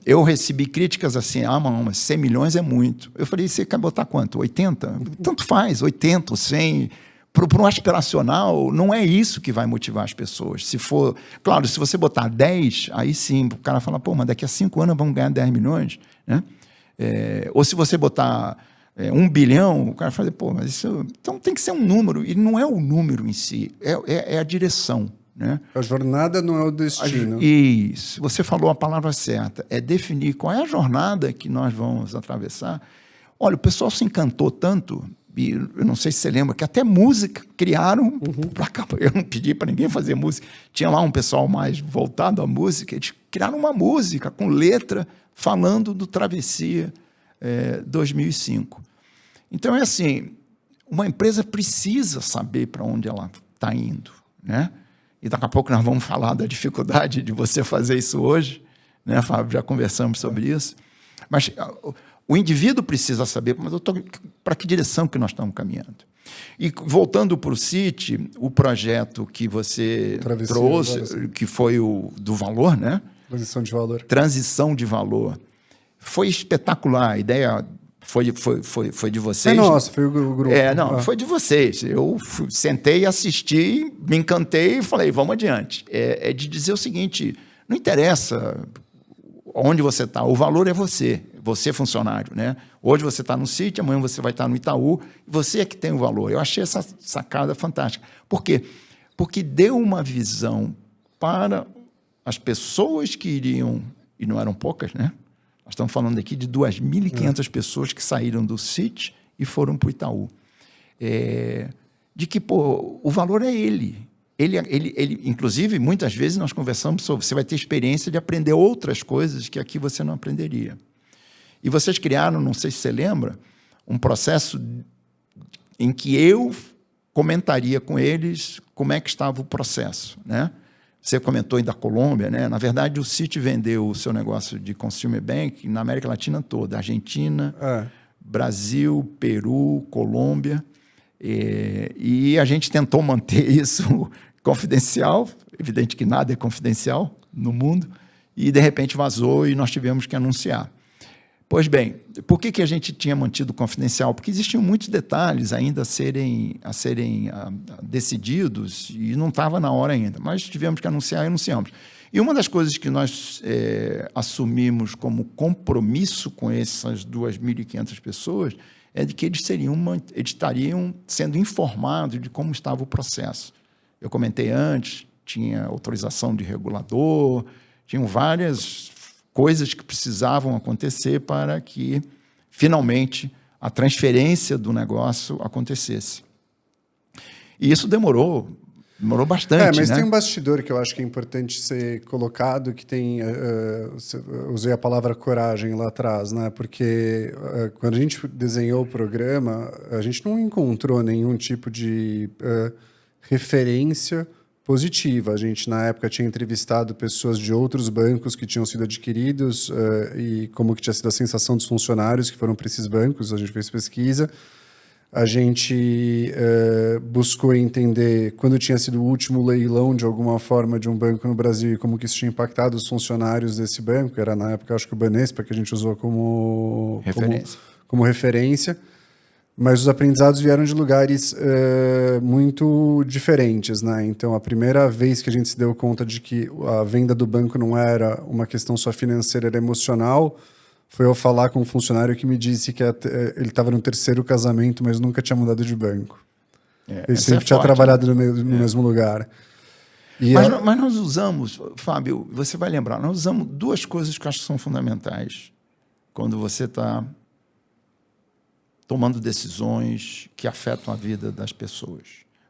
Speaker 2: Eu recebi críticas assim, mas 100 milhões é muito. Eu falei, você quer botar quanto? 80? Tanto faz, 80, 100... Para um aspiracional, não é isso que vai motivar as pessoas. Se for, claro, se você botar 10, aí sim, o cara fala, mas daqui a 5 anos vamos ganhar 10 milhões, né? Ou se você botar 1 bilhão, o cara fala, mas isso... Então tem que ser um número, e não é o número em si, é a direção, né?
Speaker 1: A jornada não é o destino.
Speaker 2: Isso, você falou a palavra certa, é definir qual é a jornada que nós vamos atravessar. Olha, o pessoal se encantou tanto... E eu não sei se você lembra, que até música criaram. Eu não pedi para ninguém fazer música. Tinha lá um pessoal mais voltado à música. Eles criaram uma música com letra falando do Travessia 2005. Então, é assim, uma empresa precisa saber para onde ela está indo, né? E daqui a pouco nós vamos falar da dificuldade de você fazer isso hoje, né, Fábio? Já conversamos sobre isso. Mas... o indivíduo precisa saber, mas para que direção que nós estamos caminhando. E voltando para o CIT, o projeto que você trouxe, que foi o do valor, né?
Speaker 1: Transição de valor.
Speaker 2: Transição de valor. Foi espetacular. A ideia foi de vocês.
Speaker 1: Nossa, foi o grupo.
Speaker 2: Foi de vocês. Eu sentei, assisti, me encantei e falei, vamos adiante. É de dizer o seguinte, não interessa onde você está, o valor é você funcionário, né? Hoje você está no CIT, amanhã você vai estar no Itaú, você é que tem o valor. Eu achei essa sacada fantástica. Por quê? Porque deu uma visão para as pessoas que iriam, e não eram poucas, né? Nós estamos falando aqui de 2.500 pessoas que saíram do CIT e foram para o Itaú. de que o valor é ele. Ele, inclusive, muitas vezes nós conversamos sobre você vai ter experiência de aprender outras coisas que aqui você não aprenderia. E vocês criaram, não sei se você lembra, um processo em que eu comentaria com eles como é que estava o processo, né? Você comentou aí da Colômbia, né? Na verdade, o Citi vendeu o seu negócio de Consumer Bank na América Latina toda, Argentina, Brasil, Peru, Colômbia, e a gente tentou manter isso confidencial, evidente que nada é confidencial no mundo, e de repente vazou e nós tivemos que anunciar. Pois bem, por que a gente tinha mantido confidencial? Porque existiam muitos detalhes ainda a serem decididos e não estava na hora ainda, mas tivemos que anunciar e anunciamos. E uma das coisas que nós assumimos como compromisso com essas 2.500 pessoas é de que eles estariam sendo informados de como estava o processo. Eu comentei antes, tinha autorização de regulador, tinham várias coisas que precisavam acontecer para que, finalmente, a transferência do negócio acontecesse. E isso demorou bastante.
Speaker 1: Mas
Speaker 2: né?
Speaker 1: tem um bastidor que eu acho que é importante ser colocado, que tem... usei a palavra coragem lá atrás, né? Porque quando a gente desenhou o programa, a gente não encontrou nenhum tipo de referência positiva. A gente, na época, tinha entrevistado pessoas de outros bancos que tinham sido adquiridos e como que tinha sido a sensação dos funcionários que foram para esses bancos. A gente fez pesquisa. A gente buscou entender quando tinha sido o último leilão, de alguma forma, de um banco no Brasil e como que isso tinha impactado os funcionários desse banco. Era, na época, acho que o Banespa, que a gente usou como referência. Mas os aprendizados vieram de lugares muito diferentes, né? Então, a primeira vez que a gente se deu conta de que a venda do banco não era uma questão só financeira, era emocional, foi eu falar com um funcionário que me disse que ele estava no 3º casamento, mas nunca tinha mudado de banco. Ele sempre tinha trabalhado no mesmo lugar.
Speaker 2: Mas nós usamos, Fábio, você vai lembrar, nós usamos 2 coisas que eu acho que são fundamentais quando você está tomando decisões que afetam a vida das pessoas.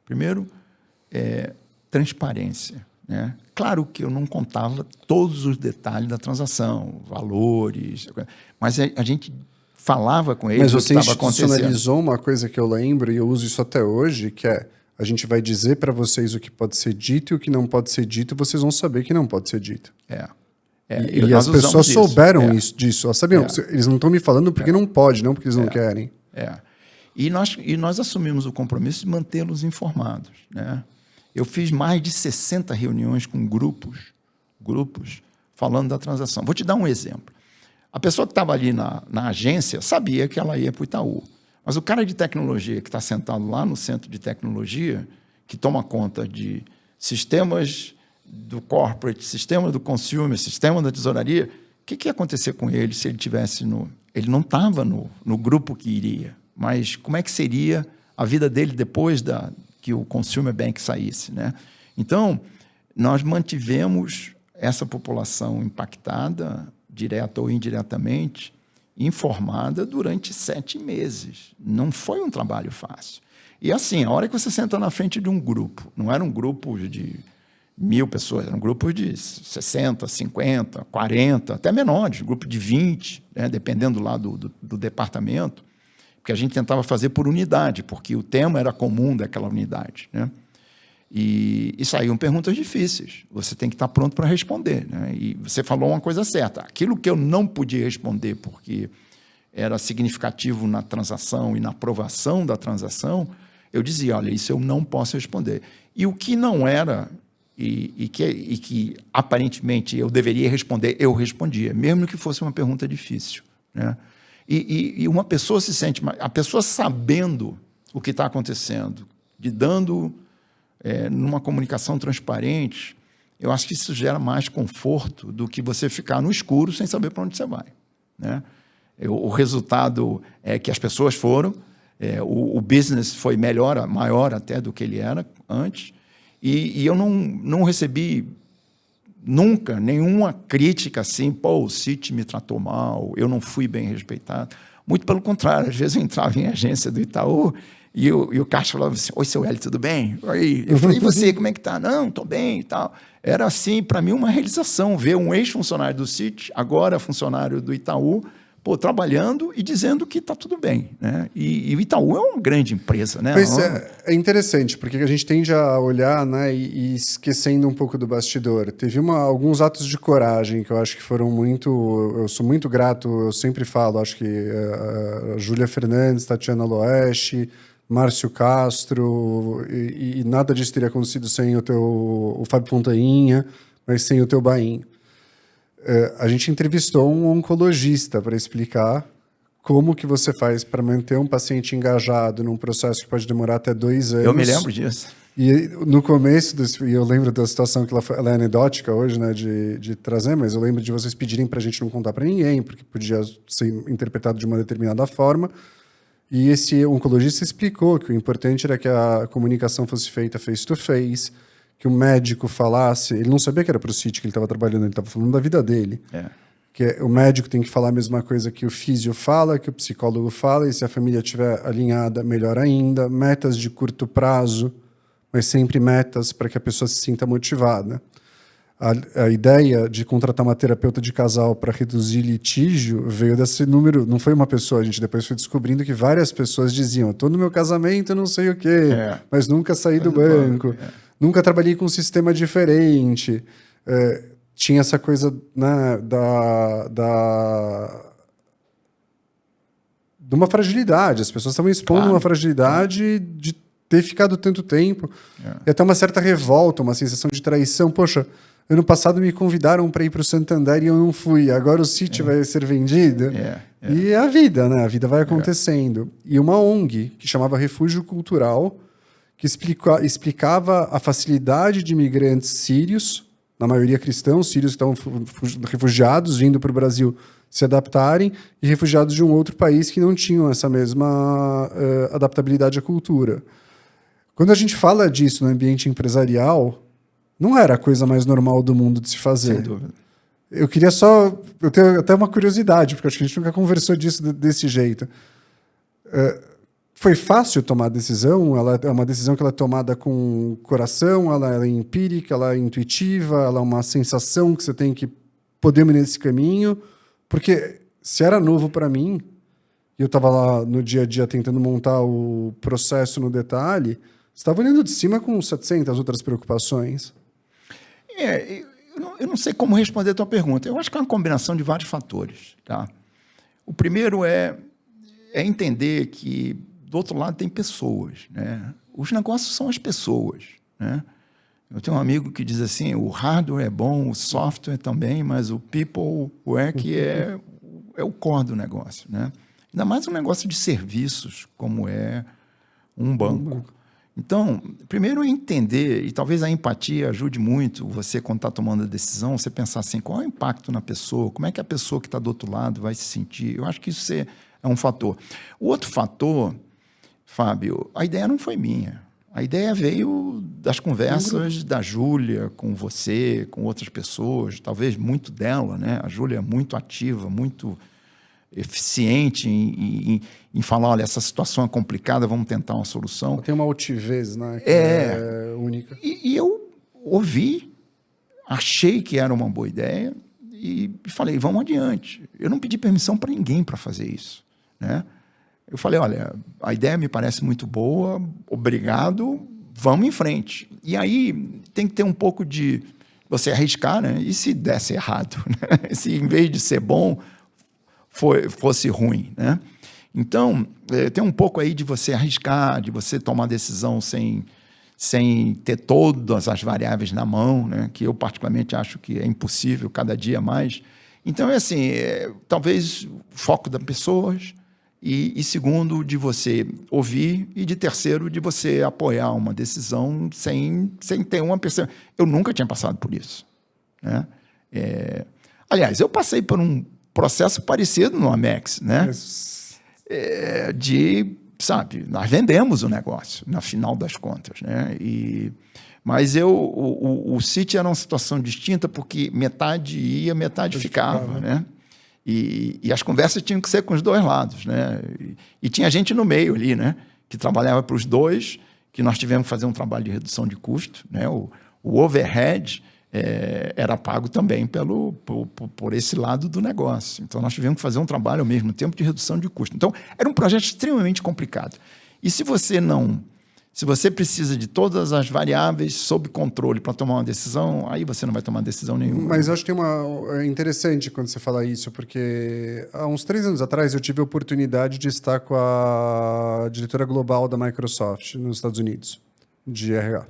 Speaker 2: Primeiro, transparência. Né? Claro que eu não contava todos os detalhes da transação, valores, mas a gente falava com eles o que estava acontecendo.
Speaker 1: Mas você institucionalizou uma coisa que eu lembro, e eu uso isso até hoje, que é: a gente vai dizer para vocês o que pode ser dito e o que não pode ser dito, vocês vão saber que não pode ser dito. E as pessoas souberam disso. Elas sabiam, eles não estão me falando porque não pode, não porque eles não querem.
Speaker 2: E nós assumimos o compromisso de mantê-los informados. Né? Eu fiz mais de 60 reuniões com grupos falando da transação. Vou te dar um exemplo. A pessoa que estava ali na agência sabia que ela ia para o Itaú. Mas o cara de tecnologia que está sentado lá no centro de tecnologia, que toma conta de sistemas do corporate, sistema do consumer, sistema da tesouraria, o que ia acontecer com ele se ele tivesse Ele não estava no grupo que iria, mas como é que seria a vida dele depois que o Consumer Bank saísse, né? Então, nós mantivemos essa população impactada, direta ou indiretamente, informada durante 7 meses. Não foi um trabalho fácil. E assim, a hora que você senta na frente de um grupo, não era um grupo de 1.000 pessoas, era um grupo de 60, 50, 40, até menores, grupo de 20, né, dependendo lá do departamento, porque a gente tentava fazer por unidade, porque o tema era comum daquela unidade. Né? E saíam perguntas difíceis, você tem que estar pronto para responder. Né? E você falou uma coisa certa, aquilo que eu não podia responder porque era significativo na transação e na aprovação da transação, eu dizia, olha, isso eu não posso responder. E o que não era... E que aparentemente eu deveria responder, eu respondia, mesmo que fosse uma pergunta difícil. Né? E uma pessoa se sente... A pessoa sabendo o que está acontecendo, dando numa comunicação transparente, eu acho que isso gera mais conforto do que você ficar no escuro sem saber para onde você vai. Né? O resultado é que as pessoas foram, o business foi maior até do que ele era antes, e eu não recebi nunca nenhuma crítica assim, o Citi me tratou mal, eu não fui bem respeitado. Muito pelo contrário, às vezes eu entrava em agência do Itaú E o Castro falava assim, oi, seu Hélio, tudo bem? Aí, eu falei, e você, como é que tá? Não, estou bem e tal. Era, assim, para mim, uma realização ver um ex-funcionário do Citi, agora funcionário do Itaú, trabalhando e dizendo que está tudo bem, né? E o Itaú é uma grande empresa, né?
Speaker 1: Mas é interessante, porque a gente tende a olhar, né, e esquecendo um pouco do bastidor. Teve alguns atos de coragem que eu acho que foram muito... Eu sou muito grato, eu sempre falo, acho que a Júlia Fernandes, Tatiana Loesch, Márcio Castro, e nada disso teria acontecido sem o Fábio Pontainha, mas sem o teu Bain. A gente entrevistou um oncologista para explicar como que você faz para manter um paciente engajado num processo que pode demorar até 2 anos.
Speaker 2: Eu me lembro disso.
Speaker 1: E no começo, e eu lembro da situação que ela é anedótica hoje, né, de trazer, mas eu lembro de vocês pedirem para a gente não contar para ninguém, porque podia ser interpretado de uma determinada forma. E esse oncologista explicou que o importante era que a comunicação fosse feita face-to-face, que o médico falasse... Ele não sabia que era para o Citi que ele estava trabalhando, ele estava falando da vida dele. Que o médico tem que falar a mesma coisa que o físio fala, que o psicólogo fala, e se a família estiver alinhada, melhor ainda. Metas de curto prazo, mas sempre metas para que a pessoa se sinta motivada. A ideia de contratar uma terapeuta de casal para reduzir litígio veio desse número, não foi uma pessoa, a gente depois foi descobrindo que várias pessoas diziam, estou no meu casamento, não sei o quê, mas nunca saí do banco, nunca trabalhei com um sistema diferente. Tinha essa coisa, né, de uma fragilidade, as pessoas estavam expondo uma fragilidade de ter ficado tanto tempo, e até uma certa revolta, uma sensação de traição. Poxa, ano passado me convidaram para ir para o Santander e eu não fui. Agora o Citi vai ser vendido. E é a vida, né? A vida vai acontecendo. E uma ONG que chamava Refúgio Cultural, que explicava a facilidade de imigrantes sírios, na maioria cristãos, sírios que estavam refugiados, vindo para o Brasil se adaptarem, e refugiados de um outro país que não tinham essa mesma adaptabilidade à cultura. Quando a gente fala disso no ambiente empresarial, não era a coisa mais normal do mundo de se fazer.
Speaker 2: Sem dúvida.
Speaker 1: Eu queria só... Eu tenho até uma curiosidade, porque acho que a gente nunca conversou disso desse jeito. Foi fácil tomar a decisão? Ela é uma decisão que ela é tomada com coração, ela é empírica, ela é intuitiva, ela é uma sensação que você tem que poder ir nesse caminho? Porque se era novo para mim, e eu estava lá no dia a dia tentando montar o processo no detalhe, você estava olhando de cima com 700 outras preocupações.
Speaker 2: Eu não sei como responder a tua pergunta. Eu acho que é uma combinação de vários fatores. Tá? O primeiro é entender que, do outro lado, tem pessoas. Né? Os negócios são as pessoas. Né? Eu tenho um amigo que diz assim, o hardware é bom, o software também, mas o people work é o core do negócio. Né? Ainda mais um negócio de serviços, como é um banco. Então, primeiro é entender, e talvez a empatia ajude muito você, quando está tomando a decisão, você pensar assim, qual é o impacto na pessoa, como é que a pessoa que está do outro lado vai se sentir. Eu acho que isso é um fator. O outro fator, Fábio, a ideia não foi minha. A ideia veio das conversas da Júlia com você, com outras pessoas, talvez muito dela, né? A Júlia é muito ativa, muito eficiente em falar, olha, essa situação é complicada, vamos tentar uma solução.
Speaker 1: Tem uma altivez, né, que é única.
Speaker 2: E eu ouvi, achei que era uma boa ideia e falei, vamos adiante. Eu não pedi permissão para ninguém para fazer isso. Né? Eu falei, olha, a ideia me parece muito boa, obrigado, vamos em frente. E aí tem que ter um pouco de você arriscar, né? E se desse errado? Né? Se em vez de ser bom, fosse ruim, né? Então, tem um pouco aí de você arriscar, de você tomar decisão sem ter todas as variáveis na mão, né? Que eu particularmente acho que é impossível cada dia mais. Então, é assim, talvez o foco das pessoas e segundo, de você ouvir e de terceiro, de você apoiar uma decisão sem ter uma percepção. Eu nunca tinha passado por isso. Né? Aliás, eu passei por um processo parecido no Amex, né? Sabe, nós vendemos o negócio, no final das contas, né? Mas o Citi era uma situação distinta, porque metade ia, metade ficava, né? E as conversas tinham que ser com os dois lados, né? E tinha gente no meio ali, né? que trabalhava para os dois, que nós tivemos que fazer um trabalho de redução de custo, né? O overhead era pago também por esse lado do negócio. Então, nós tivemos que fazer um trabalho ao mesmo tempo de redução de custo. Então, era um projeto extremamente complicado. E se você precisa de todas as variáveis sob controle para tomar uma decisão, aí você não vai tomar decisão nenhuma.
Speaker 1: Mas eu acho que é interessante quando você fala isso, porque há uns 3 anos atrás eu tive a oportunidade de estar com a diretora global da Microsoft nos Estados Unidos, de RH.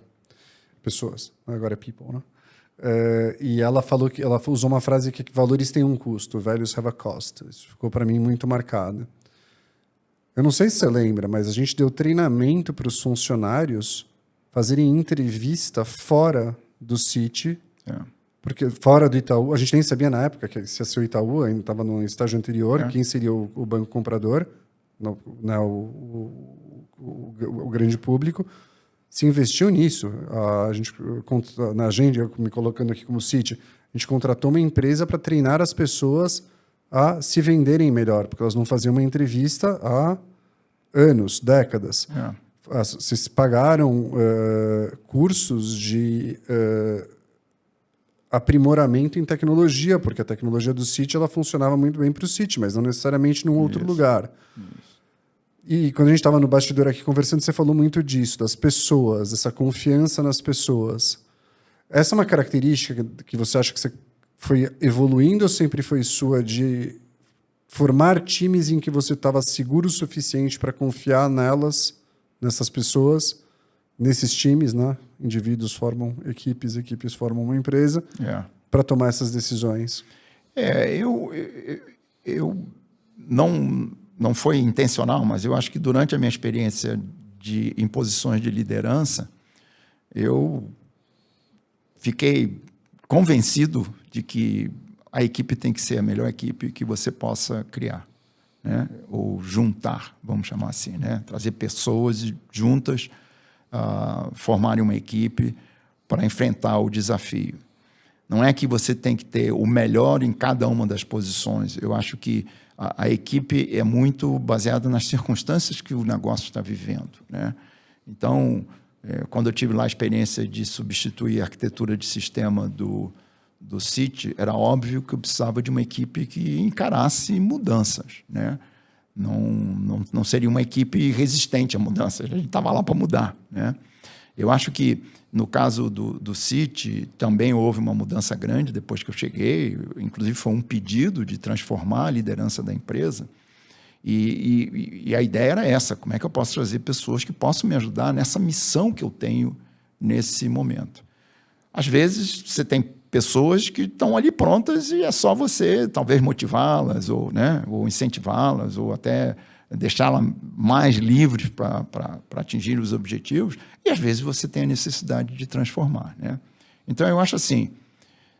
Speaker 1: Pessoas, agora é people, né? E ela falou que ela usou uma frase que valores têm um custo, values have a cost. Isso ficou para mim muito marcado. Eu não sei se você lembra, mas a gente deu treinamento para os funcionários fazerem entrevista fora do Citi, porque fora do Itaú, a gente nem sabia na época que se ia ser o Itaú, ainda estava no estágio anterior, quem seria o banco comprador, o grande público, se investiu nisso. A gente, na agenda, eu me colocando aqui como Citi, a gente contratou uma empresa para treinar as pessoas a se venderem melhor, porque elas não faziam uma entrevista há anos, décadas. Vocês pagaram cursos de aprimoramento em tecnologia, porque a tecnologia do Citi ela funcionava muito bem para o Citi, mas não necessariamente num outro lugar. E quando a gente estava no bastidor aqui conversando, você falou muito disso, das pessoas, dessa confiança nas pessoas. Essa é uma característica que você acha que você foi evoluindo ou sempre foi sua de formar times em que você estava seguro o suficiente para confiar nessas pessoas, nesses times, né? Indivíduos formam equipes, equipes formam uma empresa, para tomar essas decisões?
Speaker 2: Eu não foi intencional, mas eu acho que durante a minha experiência em posições de liderança, eu fiquei convencido de que a equipe tem que ser a melhor equipe que você possa criar, né? Ou juntar, vamos chamar assim, né? Trazer pessoas juntas, formarem uma equipe para enfrentar o desafio. Não é que você tem que ter o melhor em cada uma das posições. Eu acho que a equipe é muito baseada nas circunstâncias que o negócio está vivendo, né? Então, quando eu tive lá a experiência de substituir a arquitetura de sistema do Citi, era óbvio que eu precisava de uma equipe que encarasse mudanças, né? Não seria uma equipe resistente a mudanças, a gente estava lá para mudar, né? Eu acho que, no caso do Citi, também houve uma mudança grande depois que eu cheguei, inclusive foi um pedido de transformar a liderança da empresa, e a ideia era essa: como é que eu posso trazer pessoas que possam me ajudar nessa missão que eu tenho nesse momento. Às vezes, você tem pessoas que estão ali prontas e é só você, talvez, motivá-las, ou incentivá-las, ou até deixá-las mais livres para atingir os objetivos, e às vezes você tem a necessidade de transformar, né? Então, eu acho assim,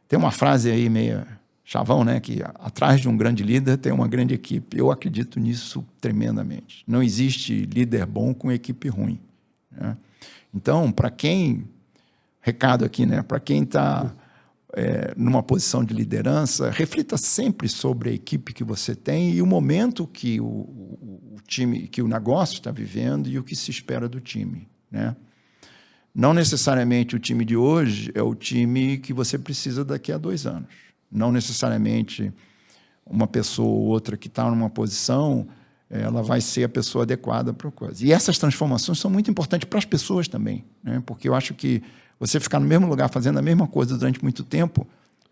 Speaker 2: tem uma frase aí meio chavão, né, que atrás de um grande líder tem uma grande equipe. Eu acredito nisso tremendamente. Não existe líder bom com equipe ruim, né? Então, recado aqui, né, para quem está numa posição de liderança, reflita sempre sobre a equipe que você tem e o momento que o time, que o negócio está vivendo e o que se espera do time, né? Não necessariamente o time de hoje é o time que você precisa daqui a 2 anos. Não necessariamente uma pessoa ou outra que está numa posição, ela vai ser a pessoa adequada para a coisa. E essas transformações são muito importantes para as pessoas também, né? Porque eu acho que você ficar no mesmo lugar fazendo a mesma coisa durante muito tempo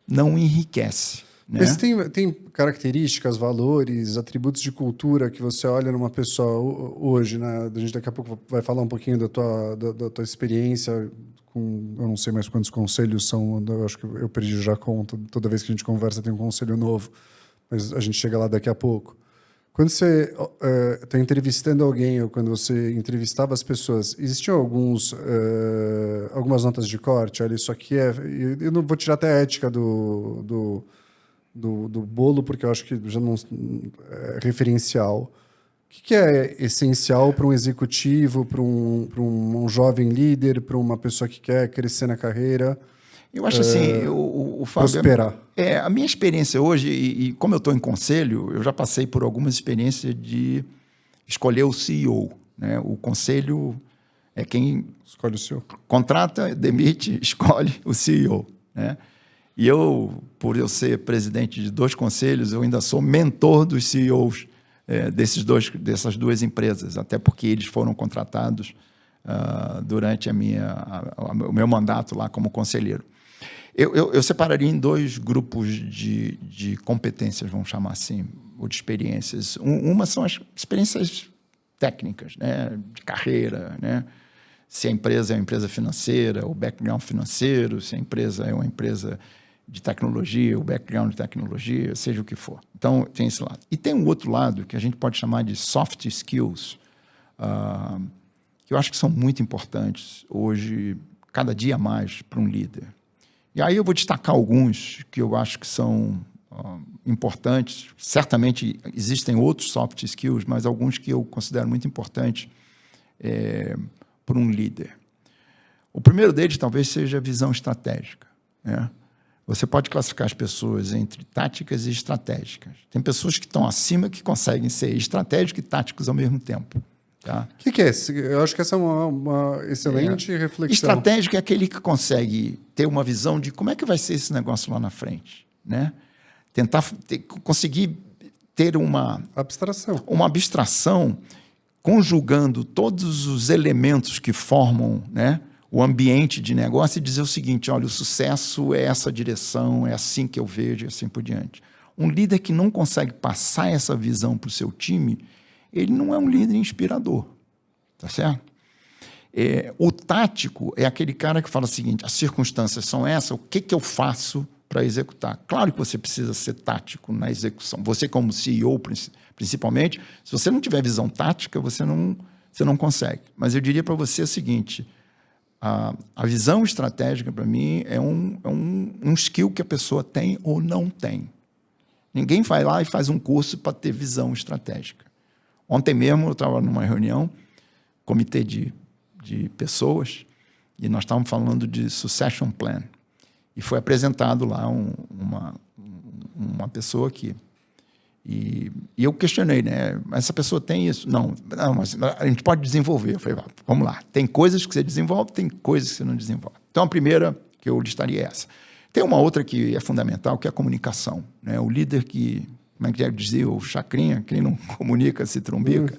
Speaker 2: não enriquece, né?
Speaker 1: Mas tem características, valores, atributos de cultura que você olha numa pessoa hoje, né? A gente daqui a pouco vai falar um pouquinho da tua experiência com, eu não sei mais quantos conselhos são, eu acho que eu perdi já a conta. Toda vez que a gente conversa tem um conselho novo, mas a gente chega lá daqui a pouco. Quando você está entrevistando alguém ou quando você entrevistava as pessoas, existiam algumas notas de corte? Olha, isso aqui eu não vou tirar até a ética do bolo, porque eu acho que já não é referencial. O que é essencial para um executivo, para um jovem líder, para uma pessoa que quer crescer na carreira?
Speaker 2: Eu acho assim, o Fábio,
Speaker 1: prosperar.
Speaker 2: A minha experiência hoje, e como eu estou em conselho, eu já passei por algumas experiências de escolher o CEO, né? O conselho é quem
Speaker 1: Escolhe o seu.
Speaker 2: contrata, demite, escolhe o CEO, né? E eu, por eu ser presidente de 2 conselhos, eu ainda sou mentor dos CEOs dessas 2 empresas, até porque eles foram contratados durante o meu mandato lá como conselheiro. Eu separaria em 2 grupos de competências, vamos chamar assim, ou de experiências. Uma são as experiências técnicas, né, de carreira, né? Se a empresa é uma empresa financeira, o background financeiro, se a empresa é uma empresa de tecnologia, o background de tecnologia, seja o que for. Então, tem esse lado. E tem um outro lado que a gente pode chamar de soft skills, que eu acho que são muito importantes hoje, cada dia mais, para um líder. E aí eu vou destacar alguns que eu acho que são importantes. Certamente existem outros soft skills, mas alguns que eu considero muito importantes para um líder. O primeiro deles talvez seja a visão estratégica, né? Você pode classificar as pessoas entre táticas e estratégicas. Tem pessoas que estão acima que conseguem ser estratégicos e táticos ao mesmo tempo. Tá?
Speaker 1: O que é esse? Eu acho que essa é uma excelente reflexão.
Speaker 2: Estratégico é aquele que consegue ter uma visão de como é que vai ser esse negócio lá na frente, né? Conseguir ter uma abstração conjugando todos os elementos que formam, né, o ambiente de negócio e dizer o seguinte: olha, o sucesso é essa direção, é assim que eu vejo e assim por diante. Um líder que não consegue passar essa visão para o seu time, ele não é um líder inspirador, tá certo? O tático é aquele cara que fala o seguinte: as circunstâncias são essas, o que eu faço para executar? Claro que você precisa ser tático na execução. Você, como CEO, principalmente, se você não tiver visão tática, você não consegue. Mas eu diria para você o seguinte: a visão estratégica, para mim, é um skill que a pessoa tem ou não tem. Ninguém vai lá e faz um curso para ter visão estratégica. Ontem mesmo eu estava numa reunião, comitê de pessoas, e nós estávamos falando de succession plan. E foi apresentado lá uma pessoa aqui. E eu questionei, né? Essa pessoa tem isso? Não, mas a gente pode desenvolver. Eu falei, vamos lá. Tem coisas que você desenvolve, tem coisas que você não desenvolve. Então, a primeira que eu listaria é essa. Tem uma outra que é fundamental, que é a comunicação, né? O líder que, como é que dizia o Chacrinha, quem não comunica se trumbica.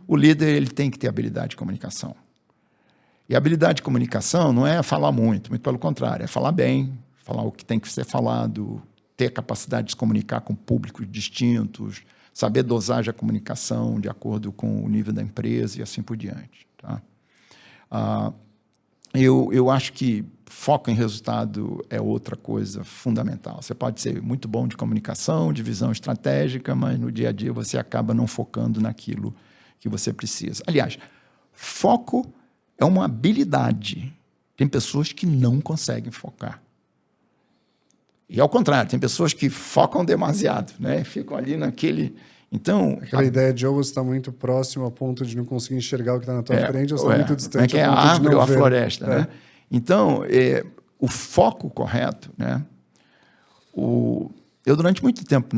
Speaker 2: O líder, ele tem que ter habilidade de comunicação. E a habilidade de comunicação não é falar muito pelo contrário, é falar bem, falar o que tem que ser falado, ter a capacidade de se comunicar com públicos distintos, saber dosar a comunicação de acordo com o nível da empresa e assim por diante. Tá? Eu acho que foco em resultado é outra coisa fundamental. Você pode ser muito bom de comunicação, de visão estratégica, mas no dia a dia você acaba não focando naquilo que você precisa. Aliás, foco é uma habilidade. Tem pessoas que não conseguem focar. E ao contrário, tem pessoas que focam demasiado, né? Ficam ali naquele... Então,
Speaker 1: aquela ideia de ou você está muito próximo a ponto de não conseguir enxergar o que está na tua frente, ou você está muito distante
Speaker 2: a
Speaker 1: ponto
Speaker 2: árvore
Speaker 1: de não
Speaker 2: ou a
Speaker 1: ver.
Speaker 2: floresta, né? Então, o foco correto, né? Eu, durante muito tempo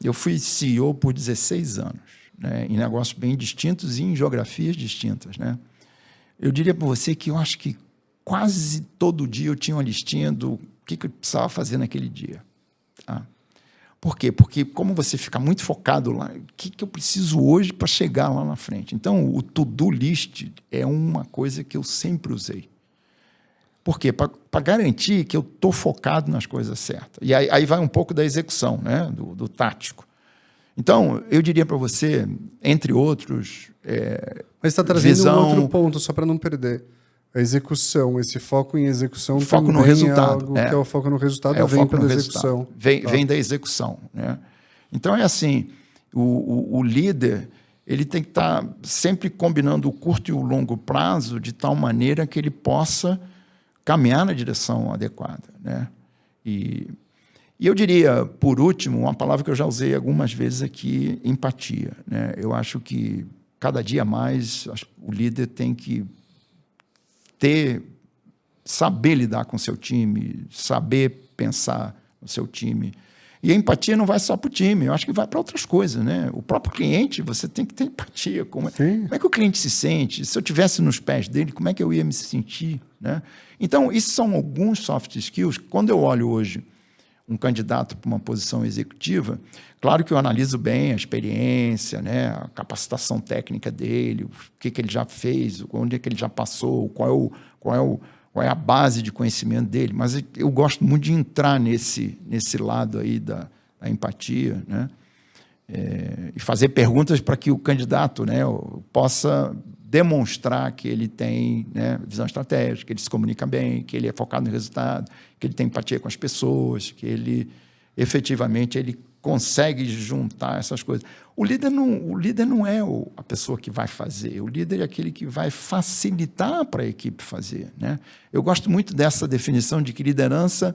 Speaker 2: eu fui CEO por 16 anos, né? Em negócios bem distintos e em geografias distintas, né? Eu diria para você que eu acho que quase todo dia eu tinha uma listinha do que eu precisava fazer naquele dia. Tá? Por quê? Porque como você fica muito focado lá, o que eu preciso hoje para chegar lá na frente? Então, o to-do list é uma coisa que eu sempre usei. Por quê? Para garantir que eu estou focado nas coisas certas. E aí vai um pouco da execução, né? do tático. Então, eu diria para você, entre outros...
Speaker 1: Mas está trazendo um outro ponto, só para não perder. A execução, esse foco em execução
Speaker 2: foco
Speaker 1: também
Speaker 2: no resultado,
Speaker 1: é algo que é o foco no resultado, vem pela execução.
Speaker 2: Vem da execução. Né? Então, é assim, o líder ele tem que estar sempre combinando o curto e o longo prazo de tal maneira que ele possa caminhar na direção adequada. Né? E eu diria, por último, uma palavra que eu já usei algumas vezes aqui, empatia. Né? Eu acho que, cada dia mais, o líder tem que saber lidar com o seu time, saber pensar no seu time. E a empatia não vai só para o time, eu acho que vai para outras coisas, né? O próprio cliente, você tem que ter empatia. Como é que o cliente se sente? Se eu estivesse nos pés dele, como é que eu ia me sentir, né? Então, isso são alguns soft skills. Quando eu olho hoje um candidato para uma posição executiva, claro que eu analiso bem a experiência, né, a capacitação técnica dele, o que ele já fez, onde é que ele já passou, qual é a base de conhecimento dele, mas eu gosto muito de entrar nesse lado aí da empatia, né, e fazer perguntas para que o candidato, né, possa demonstrar que ele tem, né, visão estratégica, que ele se comunica bem, que ele é focado no resultado, que ele tem empatia com as pessoas, que ele efetivamente ele consegue juntar essas coisas. O líder não é a pessoa que vai fazer, o líder é aquele que vai facilitar para a equipe fazer, né? Eu gosto muito dessa definição de que liderança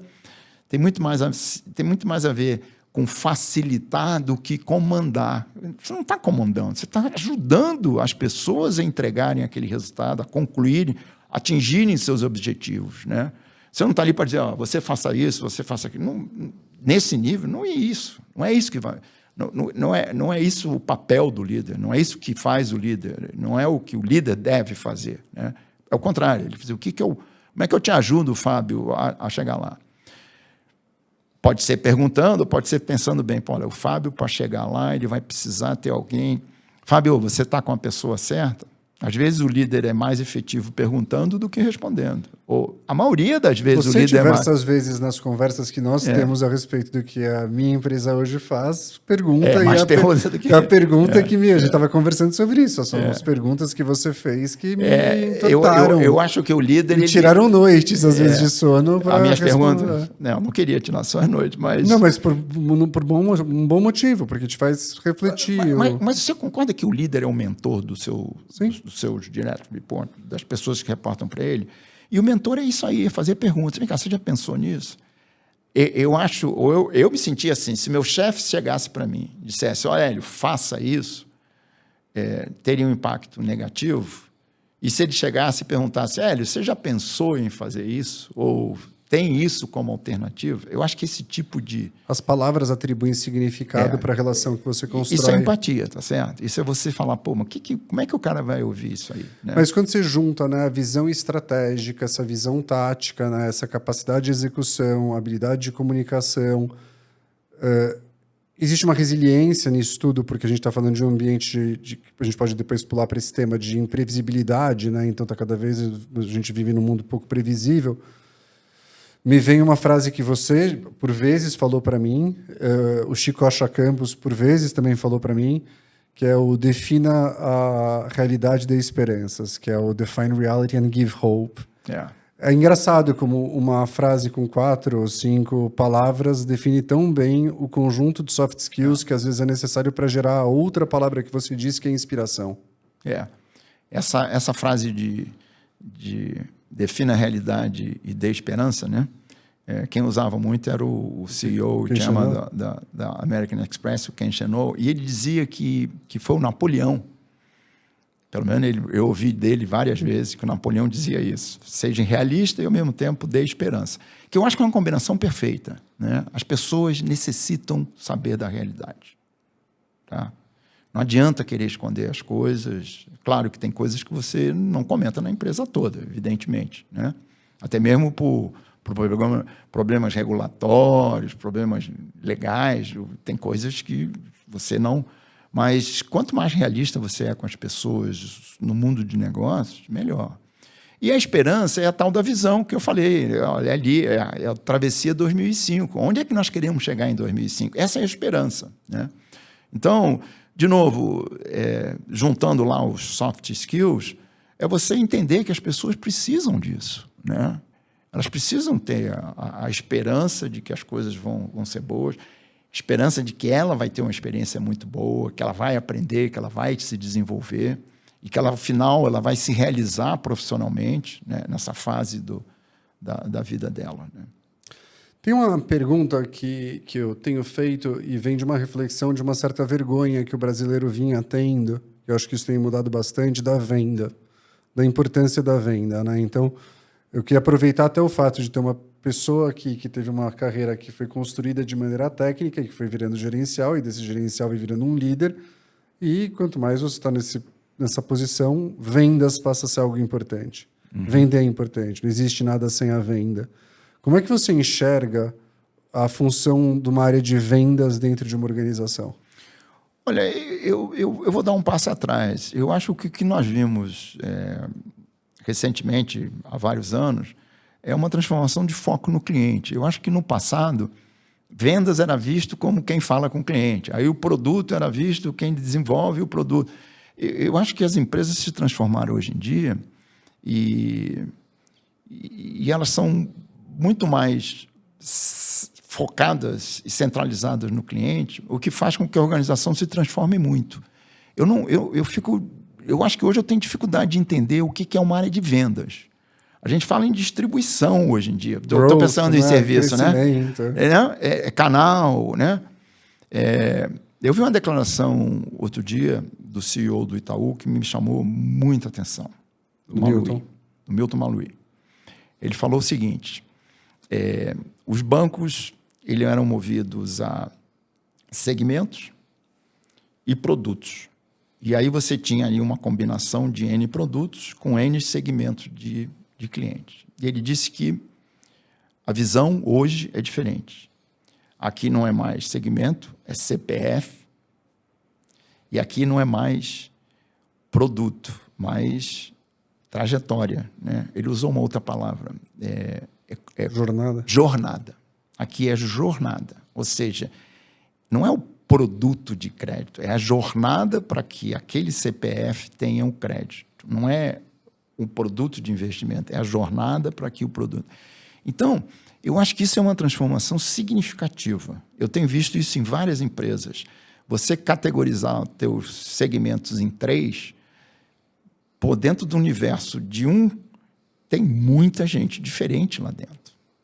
Speaker 2: tem muito mais a ver com facilitar do que comandar. Você não está comandando, você está ajudando as pessoas a entregarem aquele resultado, a concluírem, atingirem seus objetivos, né? Você não está ali para dizer, ó, você faça isso, você faça aquilo. Não, nesse nível, não é isso. Não é isso que vai... Não é isso o papel do líder, não é isso que faz o líder, não é o que o líder deve fazer, né? É o contrário. Ele diz, como é que eu te ajudo, Fábio, a chegar lá? Pode ser perguntando, pode ser pensando bem. Olha, o Fábio, para chegar lá, ele vai precisar ter alguém. Fábio, você está com a pessoa certa? Às vezes o líder é mais efetivo perguntando do que respondendo. Ou a maioria das vezes o líder
Speaker 1: diversas vezes nas conversas que nós temos a respeito do que a minha empresa hoje faz, pergunta
Speaker 2: mais
Speaker 1: e
Speaker 2: pergunta do que...
Speaker 1: a pergunta que a gente estava conversando sobre isso. São as perguntas que você fez que me entortaram.
Speaker 2: Eu acho que o líder...
Speaker 1: Me tiraram noites, às vezes, de sono para
Speaker 2: as minhas perguntas... Não, eu não queria tirar só as noites, mas...
Speaker 1: Não, mas por um bom motivo, porque te faz refletir.
Speaker 2: Mas você concorda que o líder é o mentor dos seus diretos reportes, das pessoas que reportam para ele? E o mentor é isso aí, é fazer perguntas. Vem cá, você já pensou nisso? Eu me sentia assim, se meu chefe chegasse para mim e dissesse, olha, Hélio, faça isso, teria um impacto negativo. E se ele chegasse e perguntasse, Hélio, você já pensou em fazer isso? Ou tem isso como alternativa? Eu acho que esse tipo de...
Speaker 1: As palavras atribuem significado para a relação que você constrói.
Speaker 2: Isso é empatia, tá certo? Isso é você falar, pô, mas como é que o cara vai ouvir isso aí? Né?
Speaker 1: Mas quando você junta, né, a visão estratégica, essa visão tática, né, essa capacidade de execução, habilidade de comunicação, existe uma resiliência nisso tudo, porque a gente está falando de um ambiente a gente pode depois pular para esse tema de imprevisibilidade, né? Então cada vez a gente vive num mundo pouco previsível. Me vem uma frase que você, por vezes, falou para mim, o Chico Rocha Campos, por vezes, também falou para mim, que é o defina a realidade de esperanças, que é o define reality and give hope. É engraçado como uma frase com 4 ou 5 palavras define tão bem o conjunto de soft skills que às vezes é necessário para gerar a outra palavra que você disse, que é inspiração.
Speaker 2: Essa frase de defina a realidade e dê esperança, né? Quem usava muito era o CEO, o chairman da American Express, o Ken Chenault, e ele dizia que foi o Napoleão. Pelo menos eu ouvi dele várias vezes que o Napoleão dizia isso. Seja realista e, ao mesmo tempo, dê esperança. Que eu acho que é uma combinação perfeita, né? As pessoas necessitam saber da realidade. Tá? Não adianta querer esconder as coisas. Claro que tem coisas que você não comenta na empresa toda, evidentemente, né? Até mesmo por problemas regulatórios, problemas legais. Tem coisas que você não... Mas quanto mais realista você é com as pessoas no mundo de negócios, melhor. E a esperança é a tal da visão que eu falei. Olha, ali é a travessia 2005. Onde é que nós queremos chegar em 2005? Essa é a esperança, né? Então, de novo, juntando lá os soft skills, é você entender que as pessoas precisam disso, né? Elas precisam ter a esperança de que as coisas vão ser boas, esperança de que ela vai ter uma experiência muito boa, que ela vai aprender, que ela vai se desenvolver e que, ela, ao final, ela vai se realizar profissionalmente, né, nessa fase da vida dela, né?
Speaker 1: Tem uma pergunta que eu tenho feito e vem de uma reflexão de uma certa vergonha que o brasileiro vinha tendo, eu acho que isso tem mudado bastante, da venda, da importância da venda, né? Então, eu queria aproveitar até o fato de ter uma pessoa que teve uma carreira que foi construída de maneira técnica, que foi virando gerencial, e desse gerencial vai virando um líder. E quanto mais você está nessa posição, vendas passa a ser algo importante. Vender é importante, não existe nada sem a venda. Como é que você enxerga a função de uma área de vendas dentro de uma organização?
Speaker 2: Olha, eu vou dar um passo atrás. Eu acho que o que nós vimos recentemente, há vários anos, é uma transformação de foco no cliente. Eu acho que no passado, vendas era visto como quem fala com o cliente. Aí o produto era visto quem desenvolve o produto. Eu acho que as empresas se transformaram hoje em dia e elas são muito mais focadas e centralizadas no cliente, o que faz com que a organização se transforme muito. Eu acho que hoje eu tenho dificuldade de entender o que é uma área de vendas. A gente fala em distribuição hoje em dia. Estou pensando em serviço, né? É canal, né? Eu vi uma declaração outro dia do CEO do Itaú que me chamou muita atenção. Do Milton Maluhy. Ele falou o seguinte: os bancos eles eram movidos a segmentos e produtos. E aí você tinha ali uma combinação de N produtos com N segmentos de clientes. E ele disse que a visão hoje é diferente. Aqui não é mais segmento, é CPF. E aqui não é mais produto, mais trajetória, né? Ele usou uma outra palavra.
Speaker 1: Jornada.
Speaker 2: Jornada. Aqui é jornada. Ou seja, não é o produto de crédito, é a jornada para que aquele CPF tenha um crédito. Não é um produto de investimento, é a jornada para que o produto... Então, eu acho que isso é uma transformação significativa. Eu tenho visto isso em várias empresas. Você categorizar os teus segmentos em 3, por dentro do universo de um, tem muita gente diferente lá dentro.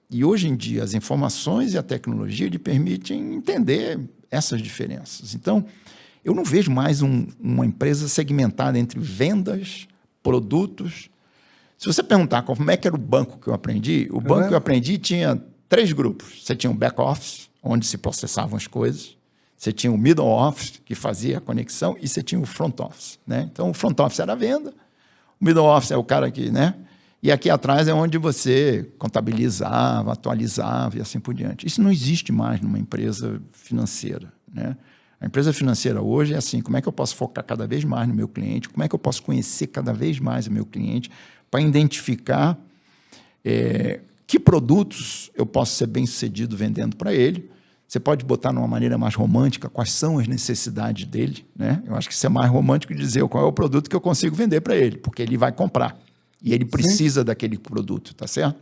Speaker 2: E hoje em dia, as informações e a tecnologia lhe permitem entender essas diferenças. Então, eu não vejo mais uma empresa segmentada entre vendas, produtos. Se você perguntar como é que era o banco que eu aprendi, o banco que eu aprendi tinha 3 grupos. Você tinha o back office, onde se processavam as coisas. Você tinha o middle office, que fazia a conexão, e você tinha o front office, né? Então, o front office era a venda, o middle office é o cara que, né? E aqui atrás é onde você contabilizava, atualizava e assim por diante. Isso não existe mais numa empresa financeira, né? A empresa financeira hoje é assim: como é que eu posso focar cada vez mais no meu cliente? Como é que eu posso conhecer cada vez mais o meu cliente para identificar que produtos eu posso ser bem-sucedido vendendo para ele? Você pode botar de uma maneira mais romântica quais são as necessidades dele, né? Eu acho que isso é mais romântico de dizer qual é o produto que eu consigo vender para ele, porque ele vai comprar. E ele precisa daquele produto, tá certo?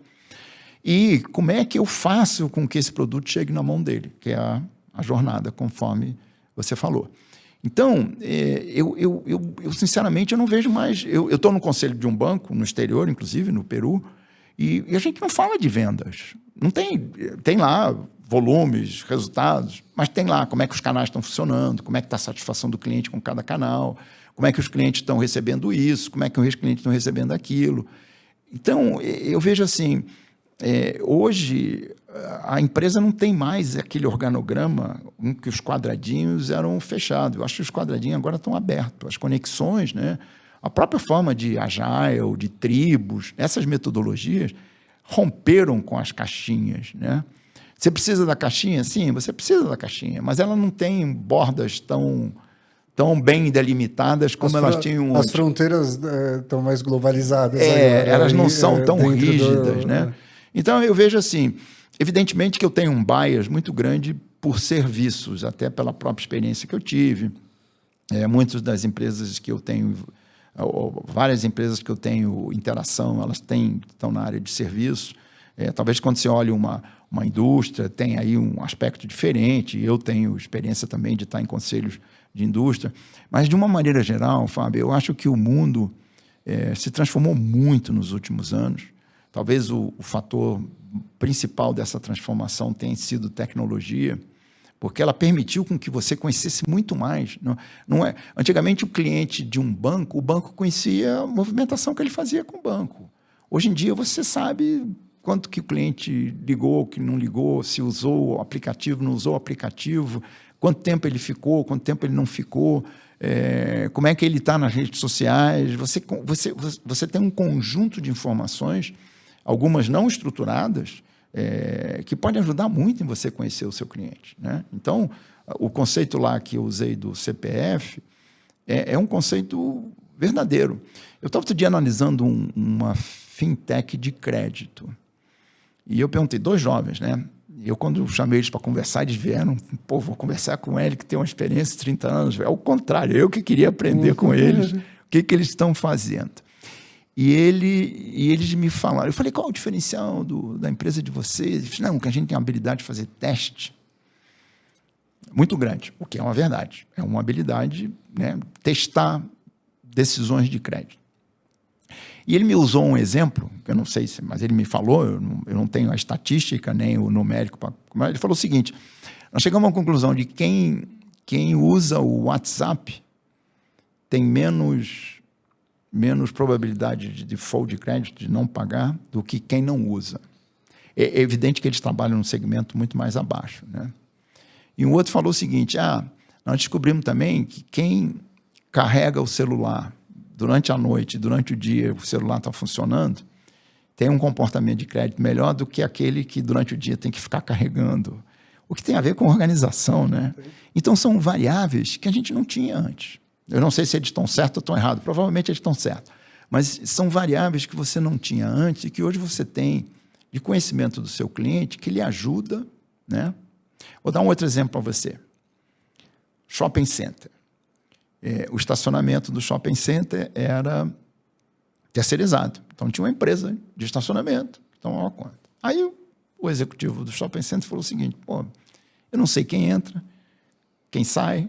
Speaker 2: E como é que eu faço com que esse produto chegue na mão dele? Que é a jornada, conforme você falou. Então, eu sinceramente, eu não vejo mais... Eu estou no conselho de um banco, no exterior, inclusive, no Peru, e a gente não fala de vendas. Não tem lá volumes, resultados, mas tem lá como é que os canais estão funcionando, como é que está a satisfação do cliente com cada canal, como é que os clientes estão recebendo isso, como é que os clientes estão recebendo aquilo. Então, eu vejo assim, hoje a empresa não tem mais aquele organograma em que os quadradinhos eram fechados. Eu acho que os quadradinhos agora estão abertos. As conexões, né? A própria forma de agile, de tribos, essas metodologias romperam com as caixinhas, né? Você precisa da caixinha? Sim, você precisa da caixinha, mas ela não tem bordas tão bem delimitadas como elas tinham antes.
Speaker 1: As fronteiras estão mais globalizadas agora.
Speaker 2: Elas não são tão rígidas, né? Então, eu vejo assim, evidentemente que eu tenho um bias muito grande por serviços, até pela própria experiência que eu tive. Muitas das empresas que eu tenho, várias empresas que eu tenho interação, elas estão na área de serviços. Talvez quando você olha uma indústria, tem aí um aspecto diferente. Eu tenho experiência também de estar em conselhos de indústria. Mas, de uma maneira geral, Fábio, eu acho que o mundo se transformou muito nos últimos anos. Talvez o fator principal dessa transformação tenha sido tecnologia, porque ela permitiu com que você conhecesse muito mais. Antigamente, o cliente de um banco, o banco conhecia a movimentação que ele fazia com o banco. Hoje em dia, você sabe quanto que o cliente ligou, que não ligou, se usou o aplicativo, não usou o aplicativo, quanto tempo ele ficou, quanto tempo ele não ficou, como é que ele está nas redes sociais. Você tem um conjunto de informações, algumas não estruturadas, que pode ajudar muito em você conhecer o seu cliente, né? Então, o conceito lá que eu usei do CPF é um conceito verdadeiro. Eu estava outro dia analisando uma fintech de crédito. E eu perguntei, 2 jovens, né? Eu, quando chamei eles para conversar, eles vieram, pô, vou conversar com ele que tem uma experiência de 30 anos. É o contrário, eu que queria aprender com eles o que eles estão fazendo. E eles me falaram, eu falei, qual é o diferencial da empresa de vocês? Eles falaram, não, que a gente tem a habilidade de fazer teste muito grande, o que é uma verdade. É uma habilidade, né, testar decisões de crédito. E ele me usou um exemplo, que eu não sei se, mas ele me falou, eu não tenho a estatística nem o numérico, mas ele falou o seguinte, nós chegamos à conclusão de que quem usa o WhatsApp tem menos probabilidade de default de crédito, de não pagar, do que quem não usa. É evidente que eles trabalham num segmento muito mais abaixo, né? E um outro falou o seguinte, nós descobrimos também que quem carrega o celular durante a noite, durante o dia, o celular está funcionando, tem um comportamento de crédito melhor do que aquele que durante o dia tem que ficar carregando. O que tem a ver com organização, né? Então, são variáveis que a gente não tinha antes. Eu não sei se eles estão certos ou estão errados, provavelmente eles estão certos. Mas são variáveis que você não tinha antes e que hoje você tem de conhecimento do seu cliente que lhe ajuda, né? Vou dar um outro exemplo para você. Shopping center. O estacionamento do shopping center era terceirizado. Então, tinha uma empresa de estacionamento que tomava conta. Aí, o executivo do shopping center falou o seguinte, eu não sei quem entra, quem sai,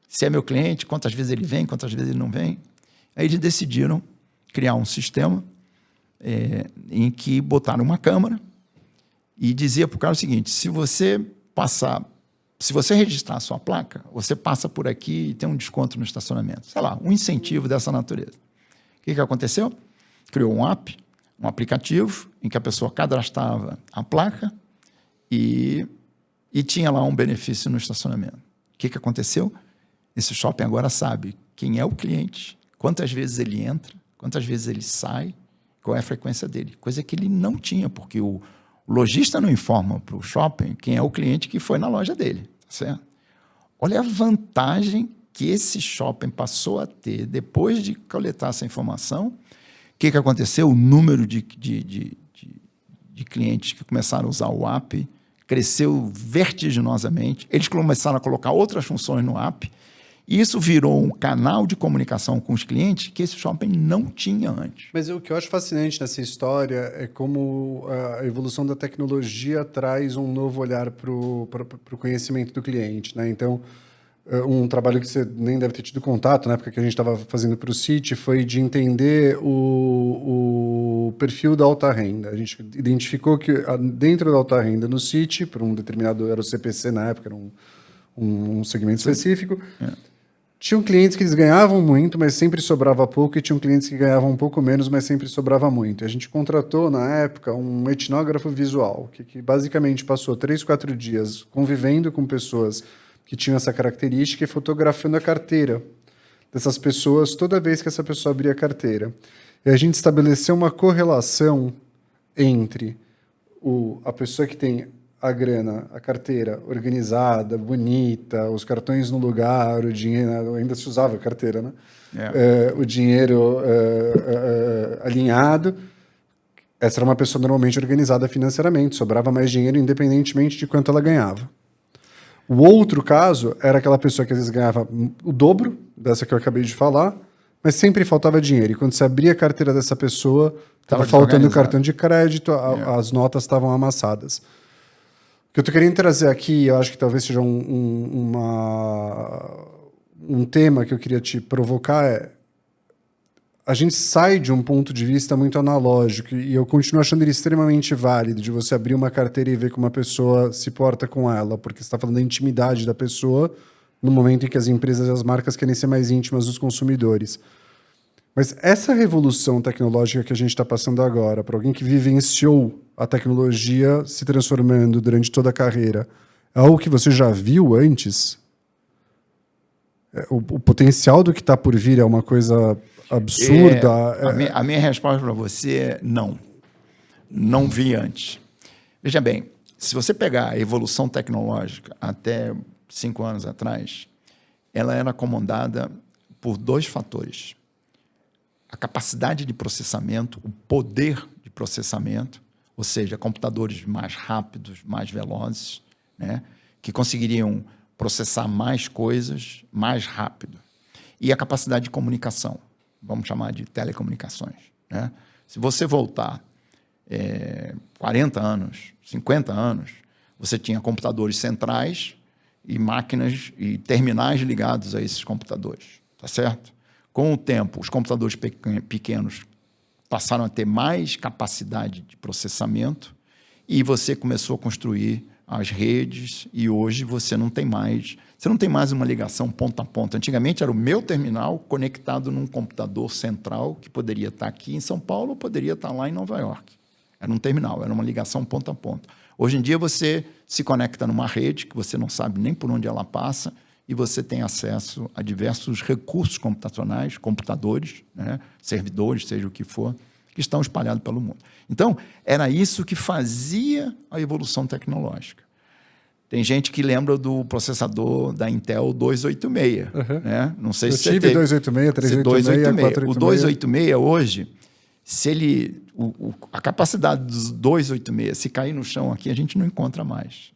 Speaker 2: se é meu cliente, quantas vezes ele vem, quantas vezes ele não vem. Aí, eles decidiram criar um sistema em que botaram uma câmera e dizia para o cara o seguinte, se você registrar a sua placa, você passa por aqui e tem um desconto no estacionamento. Sei lá, um incentivo dessa natureza. O que aconteceu? Criou um app, um aplicativo, em que a pessoa cadastrava a placa e tinha lá um benefício no estacionamento. O que aconteceu? Esse shopping agora sabe quem é o cliente, quantas vezes ele entra, quantas vezes ele sai, qual é a frequência dele. Coisa que ele não tinha, porque o lojista não informa para o shopping quem é o cliente que foi na loja dele, tá certo? Olha a vantagem que esse shopping passou a ter depois de coletar essa informação. O que aconteceu? O número de clientes que começaram a usar o app cresceu vertiginosamente. Eles começaram a colocar outras funções no app. E isso virou um canal de comunicação com os clientes que esse shopping não tinha antes.
Speaker 1: Mas o que eu acho fascinante nessa história é como a evolução da tecnologia traz um novo olhar para o conhecimento do cliente, né? Então, um trabalho que você nem deve ter tido contato na época que a gente estava fazendo para o Citi foi de entender o perfil da alta renda. A gente identificou que dentro da alta renda no Citi, para um determinado, era o CPC na época, era um segmento específico, tinham clientes que eles ganhavam muito, mas sempre sobrava pouco, e tinham clientes que ganhavam um pouco menos, mas sempre sobrava muito. E a gente contratou, na época, um etnógrafo visual, que basicamente passou 3, 4 dias convivendo com pessoas que tinham essa característica e fotografando a carteira dessas pessoas toda vez que essa pessoa abria a carteira. E a gente estabeleceu uma correlação entre a pessoa que tem a grana, a carteira organizada, bonita, os cartões no lugar, o dinheiro, ainda se usava a carteira, né? O dinheiro alinhado. Essa era uma pessoa normalmente organizada financeiramente, sobrava mais dinheiro independentemente de quanto ela ganhava. O outro caso era aquela pessoa que às vezes ganhava o dobro dessa que eu acabei de falar, mas sempre faltava dinheiro. E quando você abria a carteira dessa pessoa, estava faltando o cartão de crédito, as notas estavam amassadas. O que eu tô querendo trazer aqui, eu acho que talvez seja um tema que eu queria te provocar, a gente sai de um ponto de vista muito analógico, e eu continuo achando ele extremamente válido, de você abrir uma carteira e ver como a pessoa se porta com ela, porque você está falando da intimidade da pessoa no momento em que as empresas e as marcas querem ser mais íntimas dos consumidores. Mas essa revolução tecnológica que a gente está passando agora, para alguém que vivenciou a tecnologia se transformando durante toda a carreira, é algo que você já viu antes? O potencial do que está por vir é uma coisa absurda?
Speaker 2: A minha resposta para você é não. Não vi antes. Veja bem, se você pegar a evolução tecnológica até 5 anos atrás, ela era comandada por 2 fatores. A capacidade de processamento, o poder de processamento, ou seja, computadores mais rápidos, mais velozes, né, que conseguiriam processar mais coisas mais rápido. E a capacidade de comunicação, vamos chamar de telecomunicações, né? Se você voltar 40 anos, 50 anos, você tinha computadores centrais e máquinas e terminais ligados a esses computadores, tá certo? Com o tempo, os computadores pequenos passaram a ter mais capacidade de processamento e você começou a construir as redes e hoje você não tem mais uma ligação ponta a ponta. Antigamente era o meu terminal conectado num computador central que poderia estar aqui em São Paulo ou poderia estar lá em Nova York. Era um terminal, era uma ligação ponta a ponta. Hoje em dia você se conecta numa rede que você não sabe nem por onde ela passa e você tem acesso a diversos recursos computacionais, computadores, né, servidores, seja o que for, que estão espalhados pelo mundo. Então, era isso que fazia a evolução tecnológica. Tem gente que lembra do processador da Intel 286. Né? Não sei se você
Speaker 1: tive 286, 386, 486.
Speaker 2: O 286 hoje, se ele, a capacidade dos 286, se cair no chão aqui, a gente não encontra mais.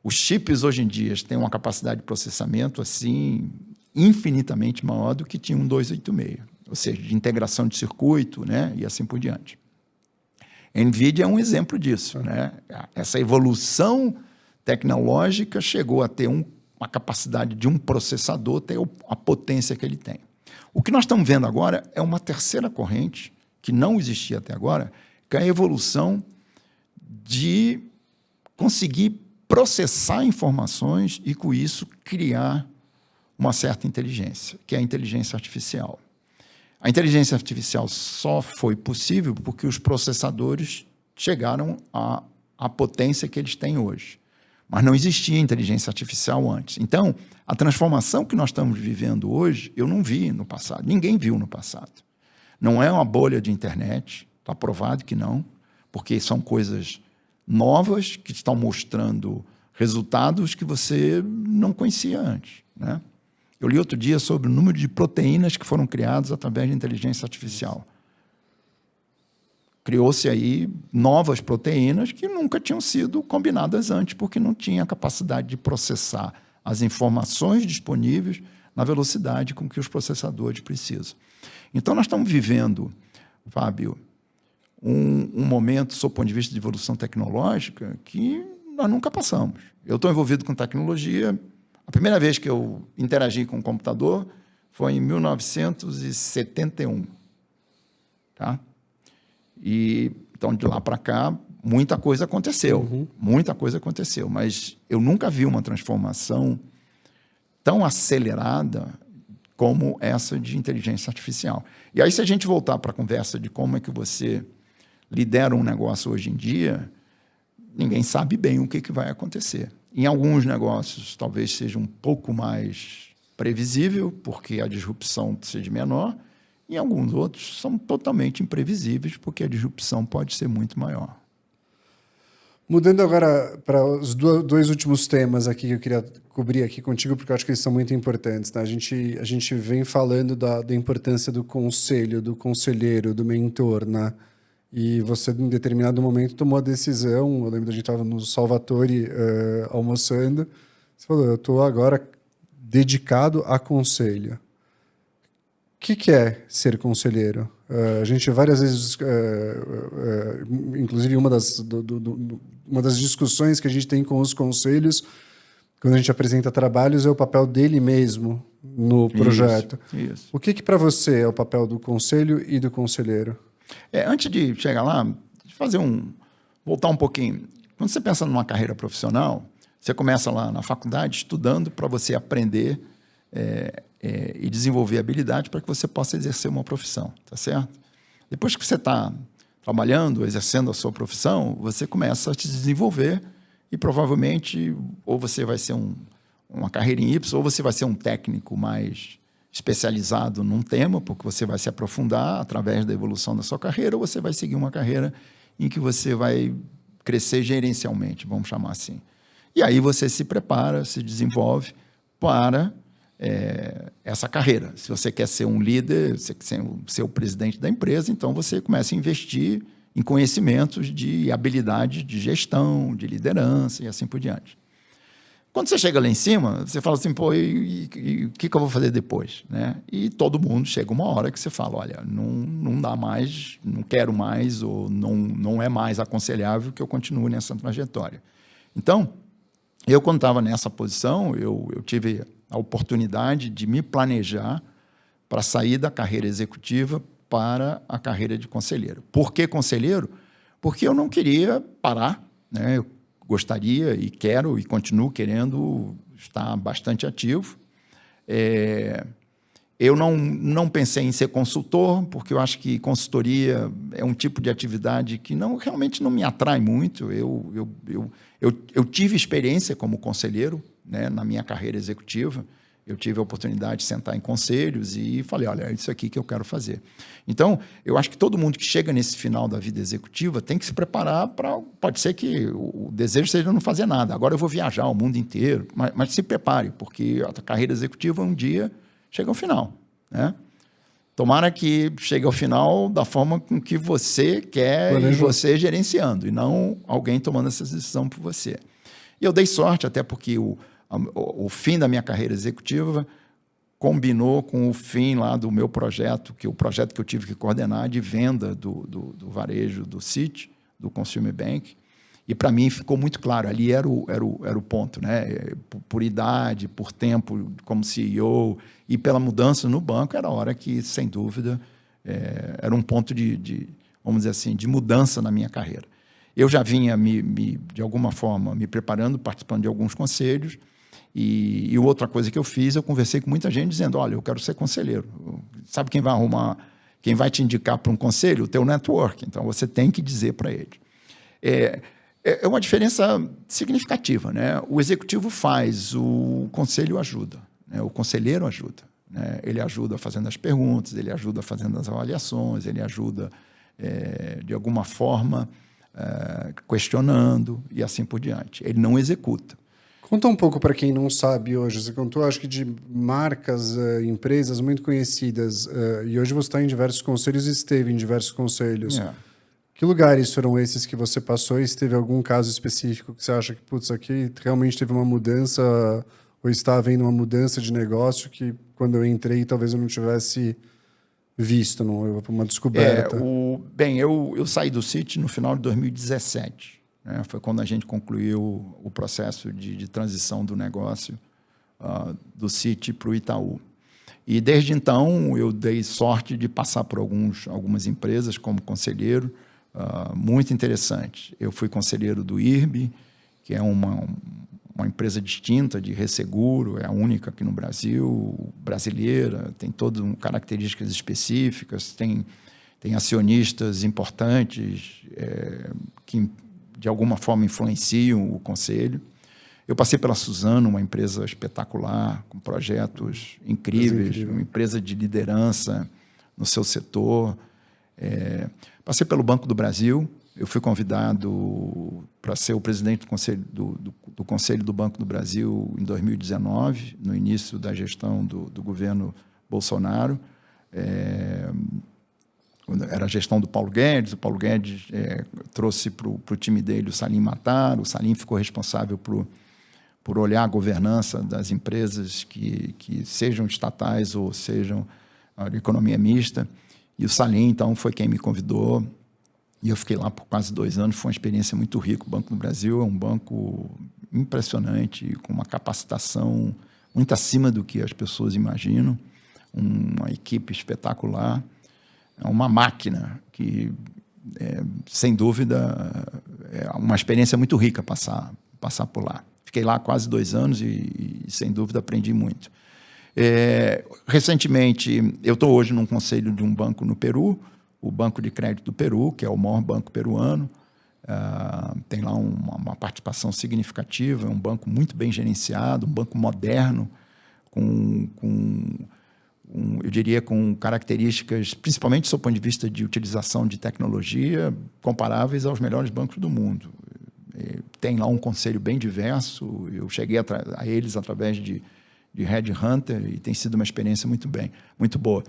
Speaker 2: Os chips hoje em dia têm uma capacidade de processamento assim infinitamente maior do que tinha um 286, ou seja, de integração de circuito, né, e assim por diante. A NVIDIA é um exemplo disso, né? Essa evolução tecnológica chegou a ter uma capacidade de um processador ter a potência que ele tem. O que nós estamos vendo agora é uma terceira corrente, que não existia até agora, que é a evolução de conseguir processar informações e, com isso, criar uma certa inteligência, que é a inteligência artificial. A inteligência artificial só foi possível porque os processadores chegaram à potência que eles têm hoje. Mas não existia inteligência artificial antes. Então, a transformação que nós estamos vivendo hoje, eu não vi no passado. Ninguém viu no passado. Não é uma bolha de internet, está provado que não, porque são coisas novas que estão mostrando resultados que você não conhecia antes, né? Eu li outro dia sobre o número de proteínas que foram criadas através de inteligência artificial. Criou-se aí novas proteínas que nunca tinham sido combinadas antes, porque não tinha a capacidade de processar as informações disponíveis na velocidade com que os processadores precisam. Então, nós estamos vivendo, Fábio, um momento, sob o ponto de vista de evolução tecnológica, que nós nunca passamos. Eu estou envolvido com tecnologia. A primeira vez que eu interagi com um computador foi em 1971. Tá? E, então, de lá para cá, muita coisa aconteceu. Muita coisa aconteceu. Mas eu nunca vi uma transformação tão acelerada como essa de inteligência artificial. E aí, se a gente voltar para a conversa de como é que você lidera um negócio hoje em dia, ninguém sabe bem o que vai acontecer. Em alguns negócios, talvez seja um pouco mais previsível, porque a disrupção seja menor, e alguns outros são totalmente imprevisíveis, porque a disrupção pode ser muito maior.
Speaker 1: Mudando agora para os dois últimos temas aqui que eu queria cobrir aqui contigo, porque eu acho que eles são muito importantes. Né? A gente vem falando da importância do conselho, do conselheiro, do mentor, né? E você, em determinado momento, tomou a decisão. Eu lembro que a gente estava no Salvatore almoçando. Você falou, eu estou agora dedicado a conselho. O que é ser conselheiro? A gente várias vezes, inclusive uma das discussões que a gente tem com os conselhos, quando a gente apresenta trabalhos, é o papel dele mesmo no projeto.
Speaker 2: Isso.
Speaker 1: O que para você é o papel do conselho e do conselheiro?
Speaker 2: Antes de chegar lá, voltar um pouquinho. Quando você pensa numa carreira profissional, você começa lá na faculdade estudando para você aprender e desenvolver habilidade para que você possa exercer uma profissão, tá certo? Depois que você está trabalhando, exercendo a sua profissão, você começa a se desenvolver e provavelmente ou você vai ser uma carreira em Y ou você vai ser um técnico mais especializado num tema, porque você vai se aprofundar através da evolução da sua carreira, ou você vai seguir uma carreira em que você vai crescer gerencialmente, vamos chamar assim. E aí você se prepara, se desenvolve para essa carreira. Se você quer ser um líder, você quer ser o presidente da empresa, então você começa a investir em conhecimentos de habilidade de gestão, de liderança e assim por diante. Quando você chega lá em cima, você fala assim, pô, e o que eu vou fazer depois? Né? E todo mundo chega uma hora que você fala, olha, não dá mais, não quero mais, ou não é mais aconselhável que eu continue nessa trajetória. Então, eu quando estava nessa posição, eu tive a oportunidade de me planejar para sair da carreira executiva para a carreira de conselheiro. Por que conselheiro? Porque eu não queria parar, né? Eu gostaria e quero e continuo querendo estar bastante ativo. Eu não pensei em ser consultor, porque eu acho que consultoria é um tipo de atividade que realmente não me atrai muito. Eu tive experiência como conselheiro, né, na minha carreira executiva. Eu tive a oportunidade de sentar em conselhos e falei, olha, é isso aqui que eu quero fazer. Então, eu acho que todo mundo que chega nesse final da vida executiva tem que se preparar para... Pode ser que o desejo seja não fazer nada. Agora eu vou viajar o mundo inteiro, mas se prepare, porque a carreira executiva um dia chega ao final. Né? Tomara que chegue ao final da forma com que você quer e você gerenciando, e não alguém tomando essa decisão por você. E eu dei sorte, até porque o fim da minha carreira executiva combinou com o fim lá do meu projeto, o projeto que eu tive que coordenar de venda do varejo do Citi, do Consumer Bank. E, para mim, ficou muito claro, ali era o ponto, né? Por idade, por tempo como CEO e pela mudança no banco, era a hora que, sem dúvida, era um ponto vamos dizer assim, de mudança na minha carreira. Eu já vinha, de alguma forma, me preparando, participando de alguns conselhos, e outra coisa que eu fiz, eu conversei com muita gente dizendo, olha, eu quero ser conselheiro. Sabe quem vai te indicar para um conselho? O teu network. Então, você tem que dizer para ele. É uma diferença significativa, né? O executivo faz, o conselho ajuda, né? O conselheiro ajuda, né? Ele ajuda fazendo as perguntas, ele ajuda fazendo as avaliações, ele ajuda, de alguma forma, questionando e assim por diante. Ele não executa.
Speaker 1: Conta um pouco para quem não sabe hoje. Você contou, acho que, de marcas, empresas muito conhecidas, e hoje você está em diversos conselhos e esteve em diversos conselhos. Que lugares foram esses que você passou e se teve algum caso específico que você acha que, putz, aqui realmente teve uma mudança ou está havendo uma mudança de negócio que, quando eu entrei, talvez eu não tivesse visto, uma descoberta?
Speaker 2: Bem, eu saí do Citi no final de 2017. Né? Foi quando a gente concluiu o processo de transição do negócio do Citi para o Itaú. E, desde então, eu dei sorte de passar por algumas empresas como conselheiro, muito interessante. Eu fui conselheiro do IRB, que é uma empresa distinta de resseguro, é a única aqui no Brasil, brasileira, tem todas características específicas, tem acionistas importantes que, de alguma forma, influenciam o conselho. Eu passei pela Suzano, uma empresa espetacular, com projetos incríveis, uma empresa de liderança no seu setor. Passei pelo Banco do Brasil, eu fui convidado para ser o presidente do Conselho do Banco do Brasil em 2019, no início da gestão do governo Bolsonaro. Era a gestão do Paulo Guedes, o Paulo Guedes trouxe para o time dele o Salim Matar, o Salim ficou responsável por olhar a governança das empresas que sejam estatais ou sejam de economia mista. E o Salim, então, foi quem me convidou. E eu fiquei lá por quase 2 anos. Foi uma experiência muito rica. O Banco do Brasil é um banco impressionante, com uma capacitação muito acima do que as pessoas imaginam. Uma equipe espetacular. É uma máquina que, sem dúvida, é uma experiência muito rica passar por lá. Fiquei lá quase 2 anos e, sem dúvida, aprendi muito. Recentemente, eu estou hoje num conselho de um banco no Peru, o Banco de Crédito do Peru, que é o maior banco peruano. Tem lá uma participação significativa, é um banco muito bem gerenciado, um banco moderno, eu diria, com características, principalmente do seu ponto de vista de utilização de tecnologia, comparáveis aos melhores bancos do mundo. Tem lá um conselho bem diverso, eu cheguei a eles através de Headhunter e tem sido uma experiência muito boa.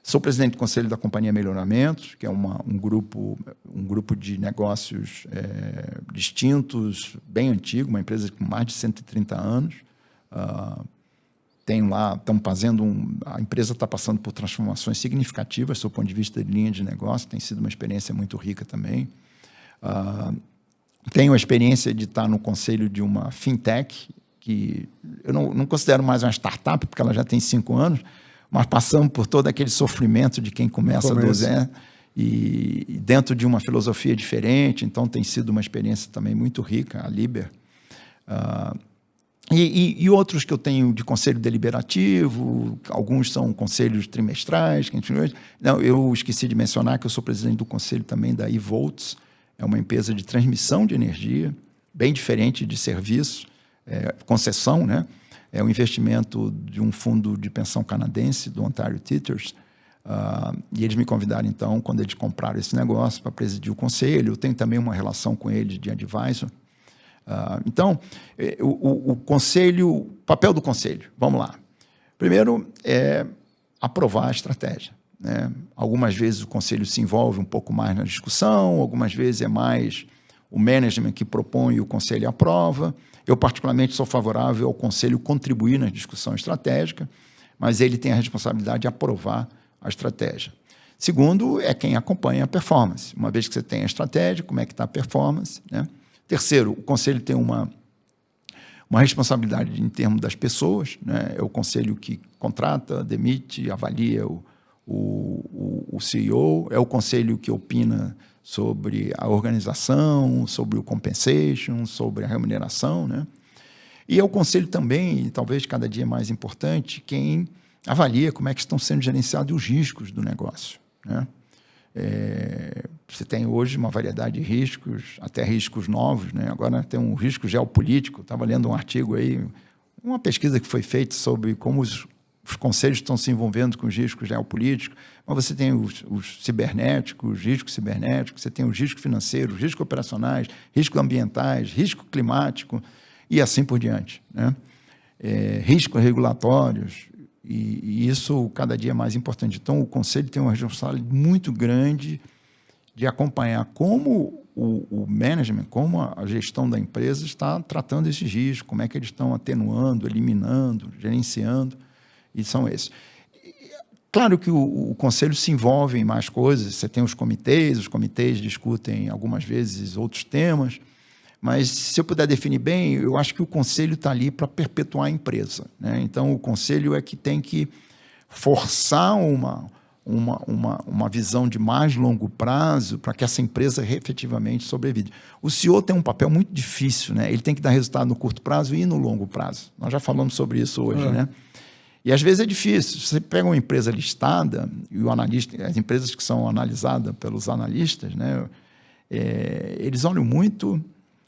Speaker 2: Sou presidente do Conselho da Companhia Melhoramentos, que é um grupo de negócios distintos, bem antigo, uma empresa com mais de 130 anos. A empresa está passando por transformações significativas, do seu ponto de vista de linha de negócio, tem sido uma experiência muito rica também. Tenho a experiência de estar no conselho de uma fintech, que eu não considero mais uma startup, porque ela já tem 5 anos, mas passamos por todo aquele sofrimento de quem começa do zero, e dentro de uma filosofia diferente, então tem sido uma experiência também muito rica, a Liber. E outros que eu tenho de conselho deliberativo, alguns são conselhos trimestrais. Eu esqueci de mencionar que eu sou presidente do conselho também da eVolts, é uma empresa de transmissão de energia, bem diferente de serviço, concessão, né? É um investimento de um fundo de pensão canadense, do Ontario Teachers, e eles me convidaram, então, quando eles compraram esse negócio, para presidir o conselho. Eu tenho também uma relação com eles de advisor. Então, o conselho, o papel do conselho, vamos lá. Primeiro, é aprovar a estratégia, né? Algumas vezes o conselho se envolve um pouco mais na discussão, algumas vezes é mais o management que propõe e o conselho aprova. Eu, particularmente, sou favorável ao conselho contribuir na discussão estratégica, mas ele tem a responsabilidade de aprovar a estratégia. Segundo, é quem acompanha a performance. Uma vez que você tem a estratégia, como é que está a performance, né? Terceiro, o conselho tem uma responsabilidade em termos das pessoas, né? É o conselho que contrata, demite, avalia o CEO, é o conselho que opina sobre a organização, sobre o compensation, sobre a remuneração, né? E é o conselho também, talvez cada dia mais importante, quem avalia como é que estão sendo gerenciados os riscos do negócio, né? Você tem hoje uma variedade de riscos, até riscos novos, né? Agora tem um risco geopolítico. Estava lendo um artigo aí, uma pesquisa que foi feita sobre como os conselhos estão se envolvendo com os riscos geopolíticos, mas você tem os cibernéticos, os riscos cibernéticos, você tem os riscos financeiros, riscos operacionais, riscos ambientais, risco climático e assim por diante, né? Riscos regulatórios, e isso cada dia é mais importante. Então, o conselho tem uma responsabilidade muito grande de acompanhar como o management, como a gestão da empresa está tratando esses riscos, como é que eles estão atenuando, eliminando, gerenciando, e são esses. Claro que o conselho se envolve em mais coisas, você tem os comitês discutem algumas vezes outros temas, mas se eu puder definir bem, eu acho que o conselho está ali para perpetuar a empresa, né? Então, o conselho é que tem que forçar uma visão de mais longo prazo para que essa empresa efetivamente sobreviva. O CEO tem um papel muito difícil, né? Ele tem que dar resultado no curto prazo e no longo prazo. Nós já falamos sobre isso hoje, né? E às vezes é difícil. Você pega uma empresa listada, e o analista, as empresas que são analisadas pelos analistas, né? Eles olham muito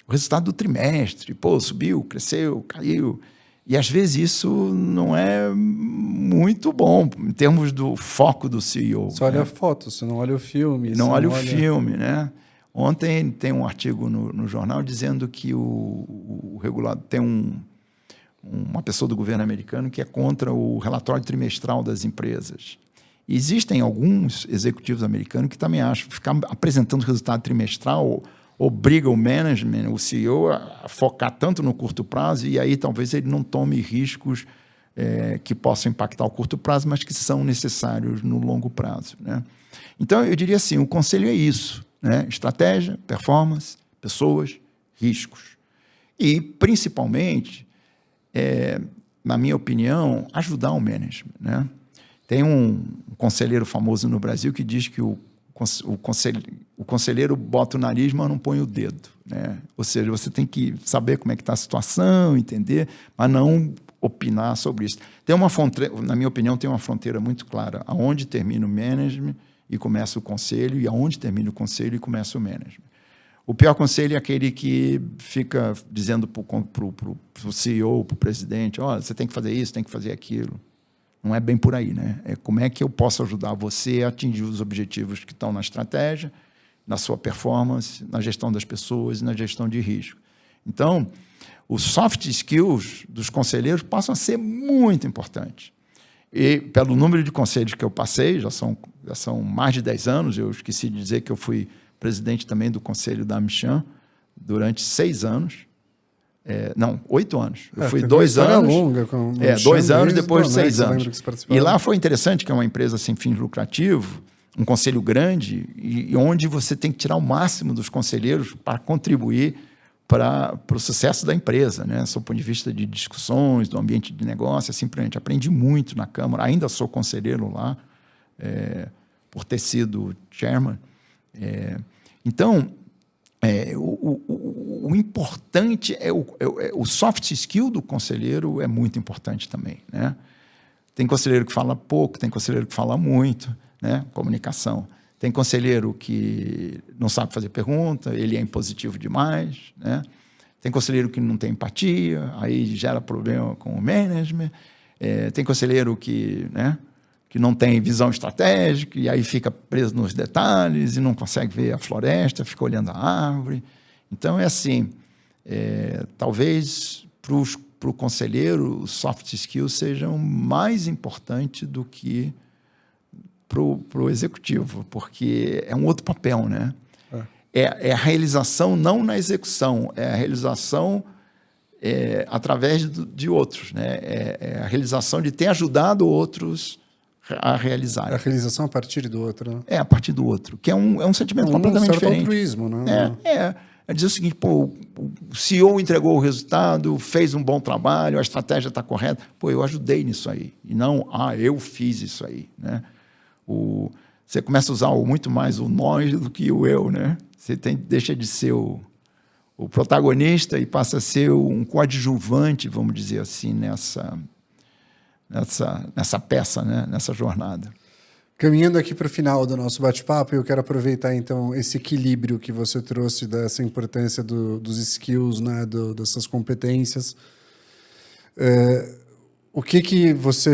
Speaker 2: o resultado do trimestre. Pô, subiu, cresceu, caiu. E, às vezes, isso não é muito bom em termos do foco do CEO.
Speaker 1: Você olha a foto, você não olha o filme.
Speaker 2: Não olha o filme, né? Ontem tem um artigo no jornal dizendo que o regulador tem uma pessoa do governo americano que é contra o relatório trimestral das empresas. E existem alguns executivos americanos que também acham que ficar apresentando resultado trimestral obriga o management, o CEO, a focar tanto no curto prazo, e aí talvez ele não tome riscos que possam impactar o curto prazo, mas que são necessários no longo prazo, né? Então, eu diria assim, o conselho é isso, né? Estratégia, performance, pessoas, riscos. E, principalmente, na minha opinião, ajudar o management, né? Tem um conselheiro famoso no Brasil que diz que o conselheiro bota o nariz, mas não põe o dedo, né? Ou seja, você tem que saber como é que está a situação, entender, mas não opinar sobre isso. Tem uma fronteira, na minha opinião, tem uma fronteira muito clara, aonde termina o management e começa o conselho, e aonde termina o conselho e começa o management. O pior conselho é aquele que fica dizendo para o CEO, para o presidente, olha, você tem que fazer isso, tem que fazer aquilo. Não é bem por aí, né? É como é que eu posso ajudar você a atingir os objetivos que estão na estratégia, na sua performance, na gestão das pessoas e na gestão de risco. Então, os soft skills dos conselheiros passam a ser muito importantes. E, pelo número de conselhos que eu passei, já são mais de 10 anos, eu esqueci de dizer que eu fui presidente também do conselho da Amcham durante 6 anos. 8 anos. Eu fui 2 anos.
Speaker 1: Longa,
Speaker 2: 2 anos, depois de 6 anos.
Speaker 1: E
Speaker 2: lá foi interessante, que é uma empresa sem fins lucrativos, um conselho grande, e onde você tem que tirar o máximo dos conselheiros para contribuir para o sucesso da empresa, né? Sob o ponto de vista de discussões, do ambiente de negócio, assim por diante. Aprendi muito na Câmara, ainda sou conselheiro lá, por ter sido chairman. Então, o importante o soft skill do conselheiro é muito importante também, né? Tem conselheiro que fala pouco, tem conselheiro que fala muito, né? Comunicação. Tem conselheiro que não sabe fazer pergunta, ele é impositivo demais, né? Tem conselheiro que não tem empatia, aí gera problema com o management. Tem conselheiro que, né, que não tem visão estratégica e aí fica preso nos detalhes e não consegue ver a floresta, fica olhando a árvore. Então, é assim, talvez para o conselheiro os soft skills sejam mais importantes do que para o executivo, porque é um outro papel, né? É a realização não na execução, é a realização através de outros, né? É a realização de ter ajudado outros a realizar.
Speaker 1: A realização a partir do outro, né?
Speaker 2: A partir do outro, que é um sentimento completamente diferente.
Speaker 1: Altruísmo, né?
Speaker 2: É dizer o seguinte, pô, o CEO entregou o resultado, fez um bom trabalho, a estratégia está correta, pô, eu ajudei nisso aí, e não, eu fiz isso aí, né? Você começa a usar muito mais o nós do que o eu, né? Você deixa de ser o protagonista e passa a ser um coadjuvante, vamos dizer assim, nessa peça, né? Nessa jornada.
Speaker 1: Caminhando aqui para o final do nosso bate-papo, eu quero aproveitar, então, esse equilíbrio que você trouxe dessa importância dos skills, né? Dessas competências. O que você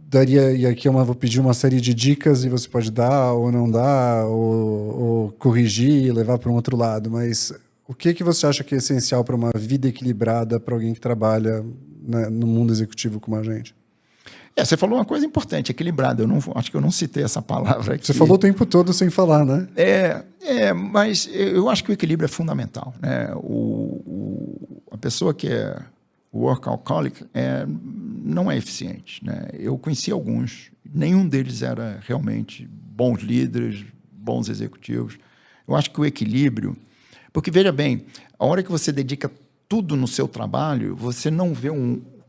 Speaker 1: daria, e aqui eu vou pedir uma série de dicas e você pode dar ou não dar, ou corrigir, levar para um outro lado, mas o que você acha que é essencial para uma vida equilibrada para alguém que trabalha, né, no mundo executivo como a gente?
Speaker 2: Você falou uma coisa importante, equilibrada. Acho que eu não citei essa palavra aqui.
Speaker 1: Você falou o tempo todo sem falar, né?
Speaker 2: Mas eu acho que o equilíbrio é fundamental, né? A pessoa que é workaholic não é eficiente, né? Eu conheci alguns, nenhum deles era realmente bons líderes, bons executivos. Eu acho que o equilíbrio... Porque, veja bem, a hora que você dedica tudo no seu trabalho, você não vê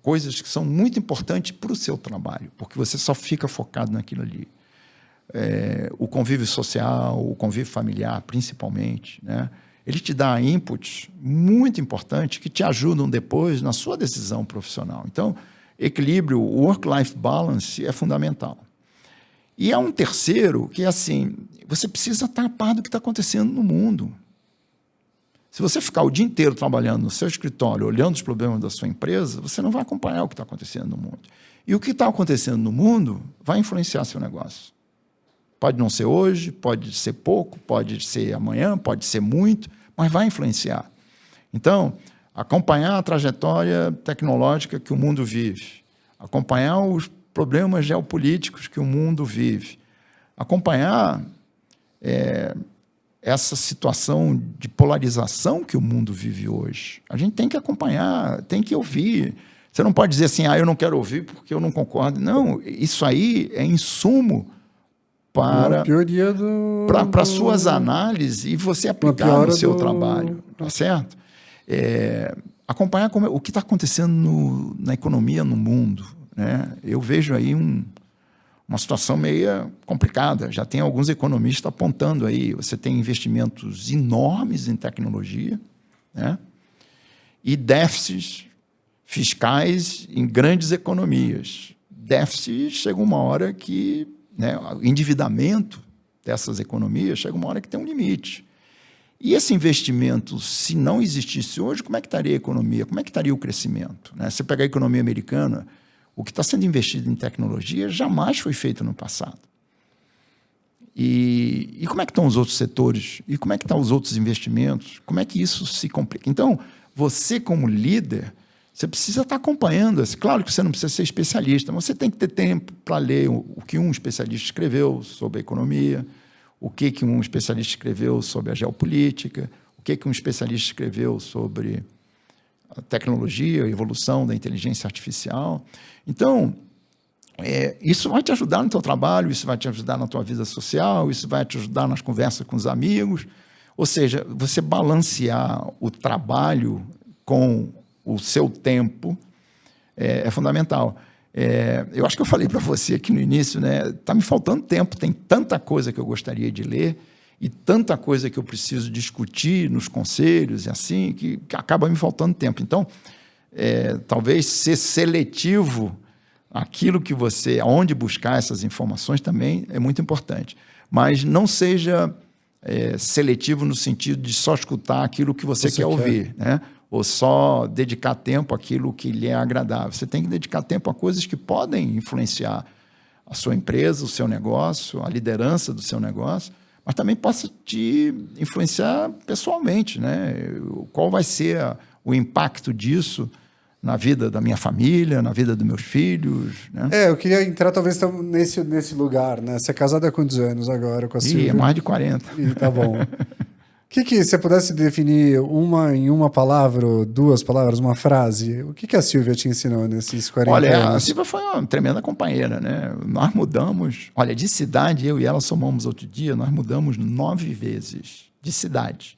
Speaker 2: coisas que são muito importantes para o seu trabalho, porque você só fica focado naquilo ali. O convívio social, o convívio familiar, principalmente, né? Ele te dá inputs muito importantes que te ajudam depois na sua decisão profissional. Então, equilíbrio, work-life balance é fundamental. E há um terceiro que é assim, você precisa estar a par do que está acontecendo no mundo. Se você ficar o dia inteiro trabalhando no seu escritório, olhando os problemas da sua empresa, você não vai acompanhar o que está acontecendo no mundo. E o que está acontecendo no mundo vai influenciar seu negócio. Pode não ser hoje, pode ser pouco, pode ser amanhã, pode ser muito, mas vai influenciar. Então, acompanhar a trajetória tecnológica que o mundo vive, acompanhar os problemas geopolíticos que o mundo vive, acompanhar essa situação de polarização que o mundo vive hoje. A gente tem que acompanhar, tem que ouvir. Você não pode dizer assim, eu não quero ouvir porque eu não concordo. Não, isso aí é insumo para suas análises e você aplicar no seu trabalho, tá certo? Acompanhar o que está acontecendo na economia no mundo, né? Eu vejo aí uma situação meio complicada. Já tem alguns economistas apontando aí. Você tem investimentos enormes em tecnologia, né? E déficits fiscais em grandes economias. Déficit chega uma hora que, né, o endividamento dessas economias, chega uma hora que tem um limite. E esse investimento, se não existisse hoje, como é que estaria a economia? Como é que estaria o crescimento? Né? Você pegar a economia americana, o que está sendo investido em tecnologia jamais foi feito no passado. E como é que estão os outros setores? E como é que estão os outros investimentos? Como é que isso se complica? Então, você como líder, você precisa estar acompanhando. Claro que você não precisa ser especialista, mas você tem que ter tempo para ler o que um especialista escreveu sobre a economia, o que um especialista escreveu sobre a geopolítica, o que um especialista escreveu sobre a tecnologia, a evolução da inteligência artificial. Então, isso vai te ajudar no teu trabalho, isso vai te ajudar na tua vida social, isso vai te ajudar nas conversas com os amigos. Ou seja, você balancear o trabalho com o seu tempo é fundamental. Eu acho que eu falei para você aqui no início, né? Está me faltando tempo, tem tanta coisa que eu gostaria de ler e tanta coisa que eu preciso discutir nos conselhos e assim, que acaba me faltando tempo. Então, talvez ser seletivo aquilo que você, aonde buscar essas informações também é muito importante. Mas não seja seletivo no sentido de só escutar aquilo que você quer ouvir, né? Ou só dedicar tempo àquilo que lhe é agradável. Você tem que dedicar tempo a coisas que podem influenciar a sua empresa, o seu negócio, a liderança do seu negócio, mas também possa te influenciar pessoalmente, né? Qual vai ser o impacto disso na vida da minha família, na vida dos meus filhos, né?
Speaker 1: Eu queria entrar talvez nesse lugar, né? Você é casado há quantos anos agora com a Silvia?
Speaker 2: Mais de 40.
Speaker 1: Tá bom. O que você pudesse definir em uma palavra, ou 2 palavras, uma frase, o que a Silvia te ensinou nesses 40 anos?
Speaker 2: Olha, a Silvia foi uma tremenda companheira, né? Nós mudamos, de cidade, eu e ela somamos outro dia, nós mudamos 9 vezes de cidade,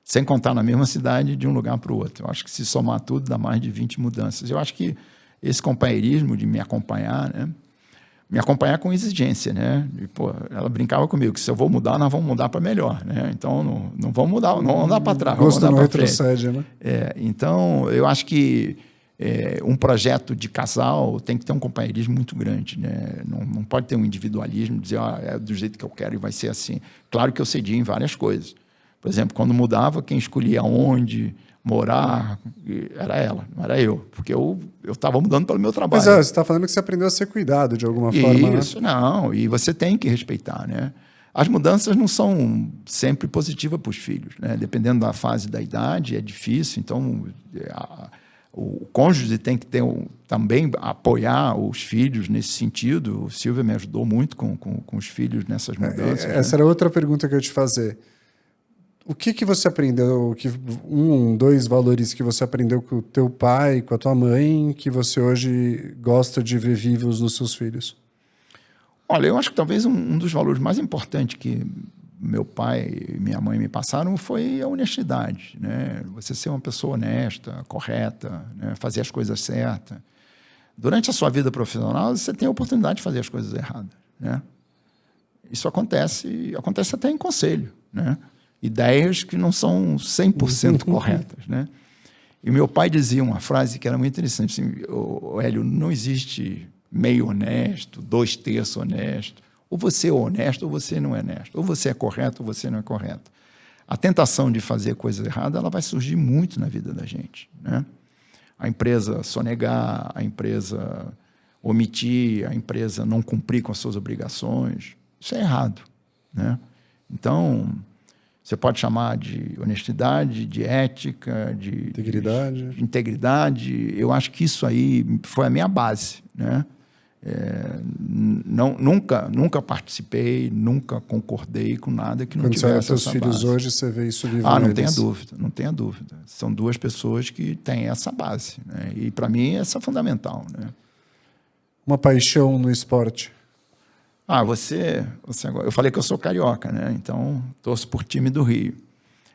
Speaker 2: sem contar na mesma cidade de um lugar para o outro. Eu acho que se somar tudo dá mais de 20 mudanças. Eu acho que esse companheirismo de me acompanhar, né? Me acompanhar com exigência, né? E, ela brincava comigo que se eu vou mudar, nós vamos mudar para melhor, né? Então, não vamos mudar, não vamos andar para trás.
Speaker 1: Gosto não retrocede, né?
Speaker 2: Então, eu acho que um projeto de casal tem que ter um companheirismo muito grande, né? Não pode ter um individualismo, dizer, é do jeito que eu quero e vai ser assim. Claro que eu cedia em várias coisas. Por exemplo, quando mudava, quem escolhia onde morar era ela, não era eu, porque eu estava mudando pelo meu trabalho.
Speaker 1: Mas você está falando que você aprendeu a ser cuidado de alguma forma, né?
Speaker 2: Isso, não, e você tem que respeitar, né? As mudanças não são sempre positivas para os filhos, né? Dependendo da fase da idade, é difícil, então o cônjuge tem que também apoiar os filhos nesse sentido. O Silvia me ajudou muito com os filhos nessas mudanças.
Speaker 1: Essa era outra pergunta que eu ia te fazer. O que você aprendeu, 2 valores que você aprendeu com o teu pai, com a tua mãe, que você hoje gosta de ver vivos nos seus filhos?
Speaker 2: Olha, eu acho que talvez um dos valores mais importantes que meu pai e minha mãe me passaram foi a honestidade, né? Você ser uma pessoa honesta, correta, né? Fazer as coisas certas. Durante a sua vida profissional, você tem a oportunidade de fazer as coisas erradas, né? Isso acontece até em conselho, né? Ideias que não são 100% corretas, né? E meu pai dizia uma frase que era muito interessante, assim, Hélio, não existe meio honesto, 2/3 honesto. Ou você é honesto ou você não é honesto. Ou você é correto ou você não é correto. A tentação de fazer coisa errada, ela vai surgir muito na vida da gente, né? A empresa sonegar, a empresa omitir, a empresa não cumprir com as suas obrigações, isso é errado, né? Então, você pode chamar de honestidade, de ética, de integridade. Eu acho que isso aí foi a minha base, né? Nunca participei, nunca concordei com nada que não tivesse essa base. Quando você olha
Speaker 1: seus filhos hoje, você vê isso vivo neles?
Speaker 2: Não tenha dúvida. São 2 pessoas que têm essa base, né? E, para mim, essa é fundamental, né?
Speaker 1: Uma paixão no esporte?
Speaker 2: Eu falei que eu sou carioca, né? Então, torço por time do Rio.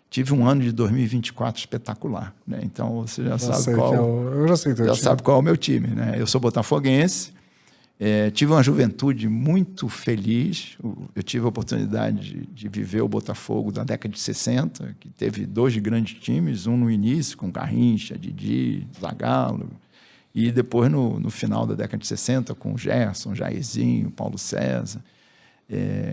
Speaker 2: Tive um ano de 2024 espetacular, né? Então, você já sabe qual...
Speaker 1: Eu já sei
Speaker 2: já sabe qual é o meu time, né? Eu sou botafoguense, tive uma juventude muito feliz. Eu tive a oportunidade de viver o Botafogo da década de 60, que teve 2 grandes times, um no início, com Garrincha, Didi, Zagallo, e depois no final da década de 60, com o Gerson, Jairzinho, Paulo César.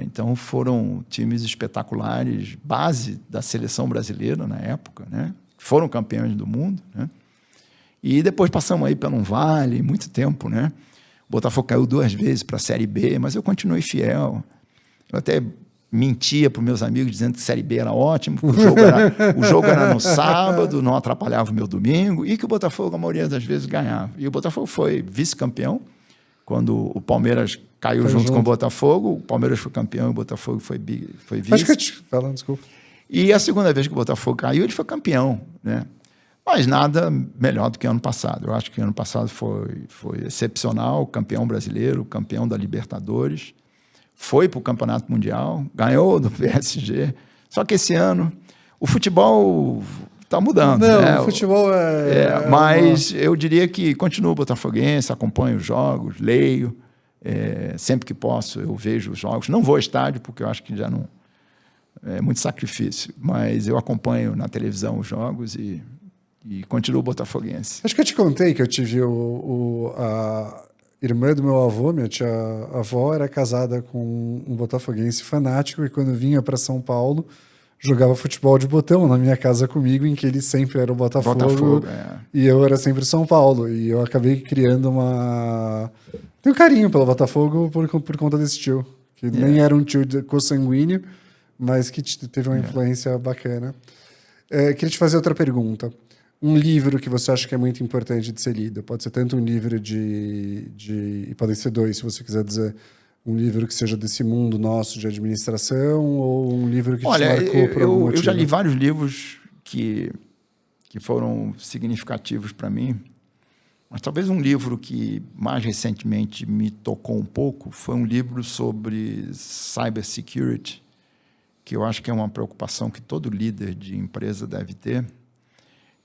Speaker 2: Então, foram times espetaculares, base da seleção brasileira na época, né? Foram campeões do mundo, né? E depois passamos aí pelo um vale, muito tempo, né? O Botafogo caiu 2 vezes para a Série B, mas eu continuei fiel. Eu até mentia para os meus amigos dizendo que a Série B era ótimo, o jogo era no sábado, não atrapalhava o meu domingo, e que o Botafogo, a maioria das vezes, ganhava. E o Botafogo foi vice-campeão. Quando o Palmeiras caiu junto com o Botafogo, o Palmeiras foi campeão e o Botafogo foi vice.
Speaker 1: Acho que eu te falando, desculpa.
Speaker 2: E a segunda vez que o Botafogo caiu, ele foi campeão, né? Mas nada melhor do que ano passado. Eu acho que ano passado foi excepcional, campeão brasileiro, campeão da Libertadores, foi para o Campeonato Mundial, ganhou do PSG. Só que esse ano o futebol está mudando.
Speaker 1: Não,
Speaker 2: né?
Speaker 1: O futebol
Speaker 2: mas eu diria que continuo botafoguense, acompanho os jogos, leio. Sempre que posso eu vejo os jogos. Não vou ao estádio, porque eu acho que já não... É muito sacrifício. Mas eu acompanho na televisão os jogos e continuo botafoguense.
Speaker 1: Acho que eu te contei que eu tive a irmã do meu avô, minha tia-avó, era casada com um botafoguense fanático e quando vinha para São Paulo, jogava futebol de botão na minha casa comigo, em que ele sempre era o Botafogo e eu era sempre o São Paulo. E eu acabei criando tenho um carinho pelo Botafogo por conta desse tio, que nem era um tio consanguíneo, mas que teve uma influência bacana. Queria te fazer outra pergunta. Um livro que você acha que é muito importante de ser lido? Pode ser tanto um livro e podem ser 2, se você quiser dizer. Um livro que seja desse mundo nosso de administração ou um livro que te marcou por algum motivo?
Speaker 2: Eu já li vários livros que foram significativos para mim, mas talvez um livro que mais recentemente me tocou um pouco foi um livro sobre cybersecurity, que eu acho que é uma preocupação que todo líder de empresa deve ter.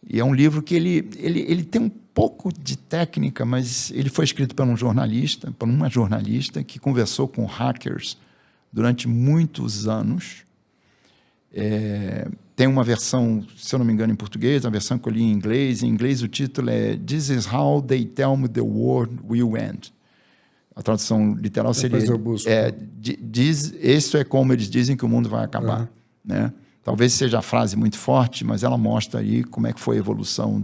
Speaker 2: E é um livro que ele tem um pouco de técnica, mas ele foi escrito por uma jornalista que conversou com hackers durante muitos anos. Tem uma versão, se eu não me engano, em português, a versão que eu li em inglês. Em inglês o título é This is how they tell me the world will end. A tradução literal seria...
Speaker 1: Depois eu busco.
Speaker 2: Isso é como eles dizem que o mundo vai acabar, né? Talvez seja a frase muito forte, mas ela mostra aí como é que foi a evolução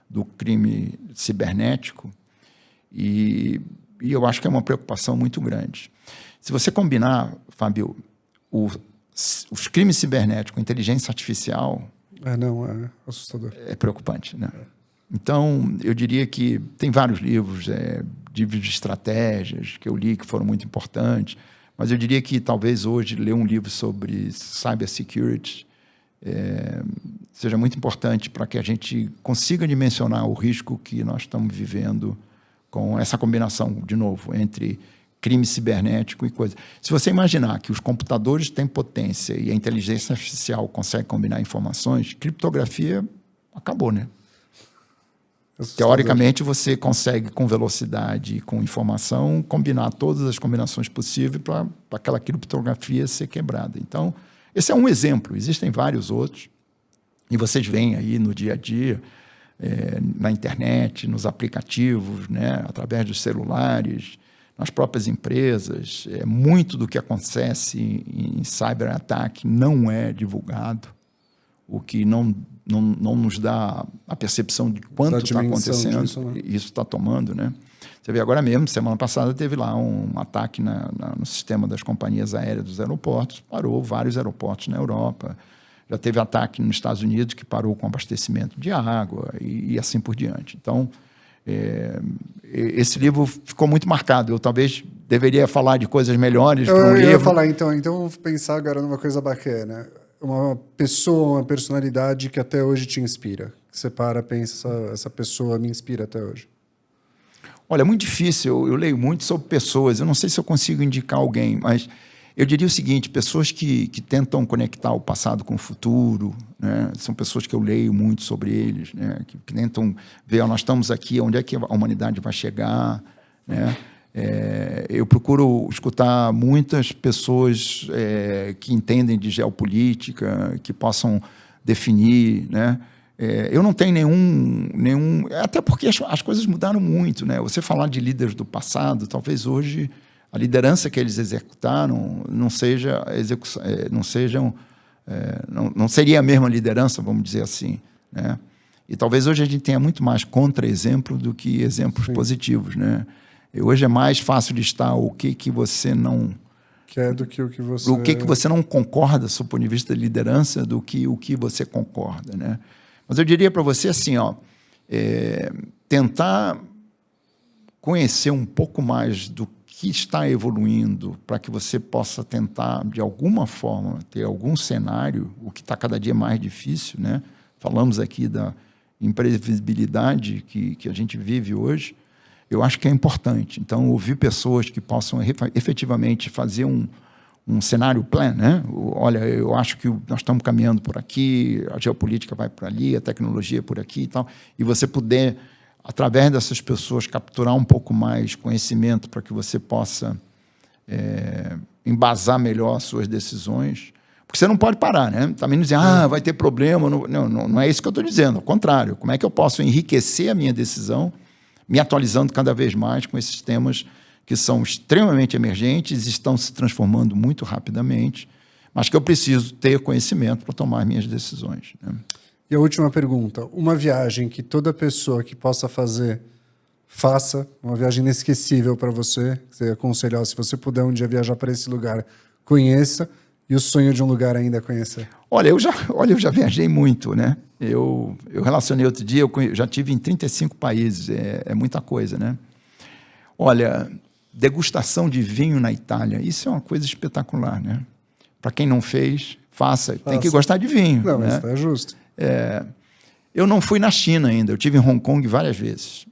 Speaker 2: do crime cibernético e eu acho que é uma preocupação muito grande. Se você combinar, Fábio, os crimes cibernéticos, a inteligência artificial...
Speaker 1: É assustador.
Speaker 2: É preocupante, né? Então, eu diria que tem vários livros, livros de estratégias que eu li que foram muito importantes, mas eu diria que talvez hoje ler um livro sobre cybersecurity seja muito importante para que a gente consiga dimensionar o risco que nós estamos vivendo com essa combinação, de novo, entre crime cibernético e coisa. Se você imaginar que os computadores têm potência e a inteligência artificial consegue combinar informações, criptografia acabou, né? Teoricamente, você consegue, com velocidade e com informação, combinar todas as combinações possíveis para aquela criptografia ser quebrada. Então, esse é um exemplo. Existem vários outros. E vocês veem aí no dia a dia, na internet, nos aplicativos, né, através dos celulares, nas próprias empresas. Muito do que acontece em cyberataque não é divulgado, o que não nos dá a percepção de quanto está acontecendo, disso, né? Isso está tomando, né? Você vê agora mesmo, semana passada teve lá um ataque no sistema das companhias aéreas dos aeroportos, parou vários aeroportos na Europa, já teve ataque nos Estados Unidos que parou com abastecimento de água e assim por diante. Então, esse livro ficou muito marcado. Eu talvez deveria falar de coisas melhores para um livro.
Speaker 1: Eu ia falar, então vou pensar agora numa coisa bacana. Uma pessoa, uma personalidade que até hoje te inspira. Que você pensa, essa pessoa me inspira até hoje.
Speaker 2: Olha, é muito difícil. Eu leio muito sobre pessoas. Eu não sei se eu consigo indicar alguém, mas eu diria o seguinte, pessoas que tentam conectar o passado com o futuro, né? São pessoas que eu leio muito sobre eles, né? Que tentam ver, nós estamos aqui, onde é que a humanidade vai chegar, né? Eu procuro escutar muitas pessoas que entendem de geopolítica, que possam definir, né? Eu não tenho nenhum... Até porque as coisas mudaram muito, né? Você falar de líderes do passado, talvez hoje a liderança que eles executaram não seja não seria a mesma liderança, vamos dizer assim, né? E talvez hoje a gente tenha muito mais contra-exemplo do que exemplos positivos, né? E hoje é mais fácil listar o que você não
Speaker 1: quer do que o que você...
Speaker 2: O que você não concorda, do ponto de vista de liderança, do que o que você concorda, né? Mas eu diria para você assim, tentar conhecer um pouco mais do que está evoluindo para que você possa tentar, de alguma forma, ter algum cenário, o que está cada dia mais difícil, né? Falamos aqui da imprevisibilidade que a gente vive hoje. Eu acho que é importante. Então, ouvir pessoas que possam efetivamente fazer um cenário plan, né? Olha, eu acho que nós estamos caminhando por aqui, a geopolítica vai por ali, a tecnologia por aqui e tal, e você puder, através dessas pessoas, capturar um pouco mais conhecimento para que você possa embasar melhor as suas decisões. Porque você não pode parar, né? Também não dizer, vai ter problema. Não é isso que eu estou dizendo, ao contrário. Como é que eu posso enriquecer a minha decisão, me atualizando cada vez mais com esses temas que são extremamente emergentes, estão se transformando muito rapidamente, mas que eu preciso ter conhecimento para tomar minhas decisões, né?
Speaker 1: E a última pergunta, uma viagem que toda pessoa que possa fazer, faça, uma viagem inesquecível para você, que você aconselhar, se você puder um dia viajar para esse lugar, conheça, e o sonho de um lugar ainda é conhecer.
Speaker 2: Olha, eu já viajei muito, né? Eu relacionei outro dia, eu já tive em 35 países, é muita coisa, né? Olha, degustação de vinho na Itália, isso é uma coisa espetacular, né? Para quem não fez, faça. Tem que gostar de vinho.
Speaker 1: Não,
Speaker 2: né?
Speaker 1: mas está justo.
Speaker 2: Eu não fui na China ainda, eu tive em Hong Kong várias vezes,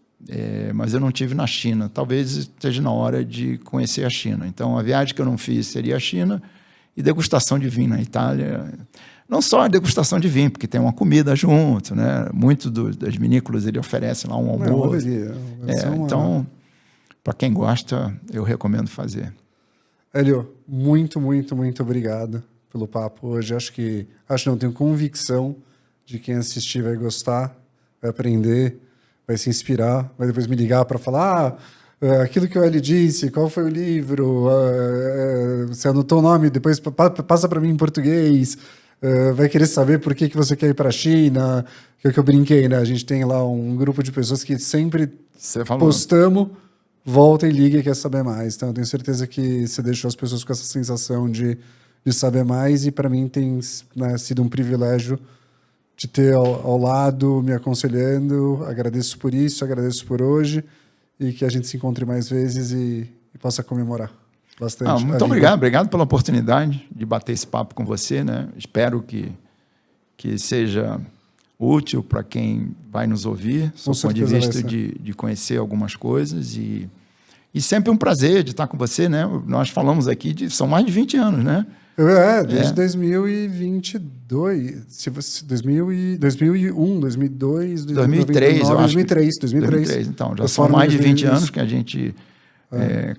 Speaker 2: mas eu não tive na China. Talvez esteja na hora de conhecer a China. Então, a viagem que eu não fiz seria a China e degustação de vinho na Itália. Não só a degustação de vinho, porque tem uma comida junto, né? Muito das vinícolas ele oferece lá um almoço. Então, para quem gosta, eu recomendo fazer.
Speaker 1: Hélio, muito, muito, muito obrigado pelo papo hoje. Tenho convicção de quem assistir vai gostar, vai aprender, vai se inspirar, vai depois me ligar para falar aquilo que o Hélio disse, qual foi o livro, você anotou o nome, depois passa para mim em português, vai querer saber por que você quer ir para a China, que é o que eu brinquei, né? A gente tem lá um grupo de pessoas que sempre postamos, volta e liga e quer saber mais. Então, eu tenho certeza que você deixou as pessoas com essa sensação de saber mais, e para mim tem, né, sido um privilégio de ter ao lado, me aconselhando. Agradeço por isso, agradeço por hoje, e que a gente se encontre mais vezes e possa comemorar bastante.
Speaker 2: Muito obrigado pela oportunidade de bater esse papo com você, né? Espero que seja útil para quem vai nos ouvir, do ponto de vista de conhecer algumas coisas, e sempre um prazer de estar com você, né? Nós falamos aqui são mais de 20 anos, né?
Speaker 1: Desde 2022, 2001, 2002,
Speaker 2: 2003, eu acho.
Speaker 1: 2003.
Speaker 2: Então, já são mais de 20 anos que a gente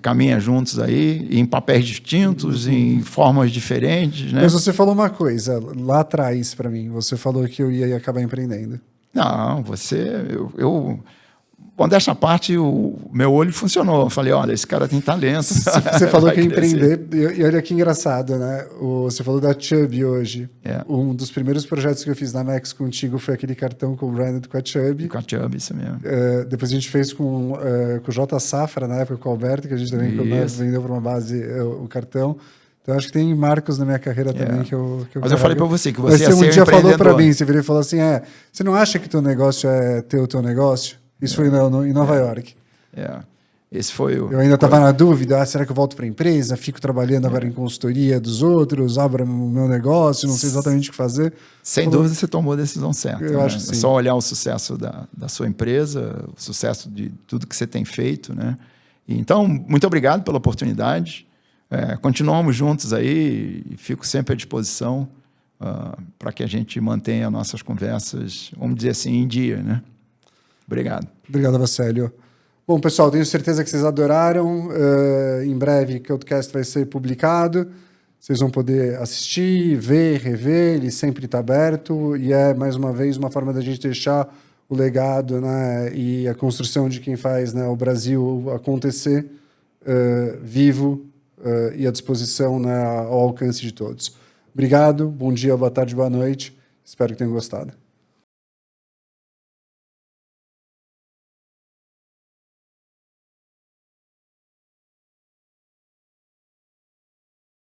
Speaker 2: caminha juntos aí, em papéis distintos, em formas diferentes, né?
Speaker 1: Mas você falou uma coisa lá atrás para mim, você falou que eu ia acabar empreendendo.
Speaker 2: Não, bom, dessa parte, o meu olho funcionou. Eu falei, olha, esse cara tem talento.
Speaker 1: Você falou que ia empreender, e olha que engraçado, né? Você falou da Chubb hoje. Um dos primeiros projetos que eu fiz na Max contigo foi aquele cartão com o branded com a Chubb.
Speaker 2: Com a Chubb, isso mesmo.
Speaker 1: Depois a gente fez com o J Safra, na época, com o Alberto, que a gente também vendeu para uma base o cartão. Então, acho que tem marcos na minha carreira também que eu
Speaker 2: Mas eu falei para você que você ia ser
Speaker 1: um dia falou para mim, você virou e falou assim, você não acha que teu negócio é ter o teu negócio? Isso foi em Nova York.
Speaker 2: Esse foi o...
Speaker 1: Eu ainda estava na dúvida, será que eu volto para a empresa? Fico trabalhando agora em consultoria dos outros, abro o meu negócio, não sei exatamente o que fazer.
Speaker 2: Sem dúvida você tomou a decisão certa.
Speaker 1: Eu acho que sim.
Speaker 2: É só olhar o sucesso da sua empresa, o sucesso de tudo que você tem feito, né? Então, muito obrigado pela oportunidade. Continuamos juntos aí e fico sempre à disposição para que a gente mantenha nossas conversas, vamos dizer assim, em dia, né? Obrigado.
Speaker 1: Obrigado a você, Hélio. Bom, pessoal, tenho certeza que vocês adoraram. Em breve, o podcast vai ser publicado. Vocês vão poder assistir, ver, rever. Ele sempre está aberto. E mais uma vez, uma forma da gente deixar o legado, né, e a construção de quem faz, né, o Brasil acontecer vivo e à disposição, né, ao alcance de todos. Obrigado, bom dia, boa tarde, boa noite. Espero que tenham gostado.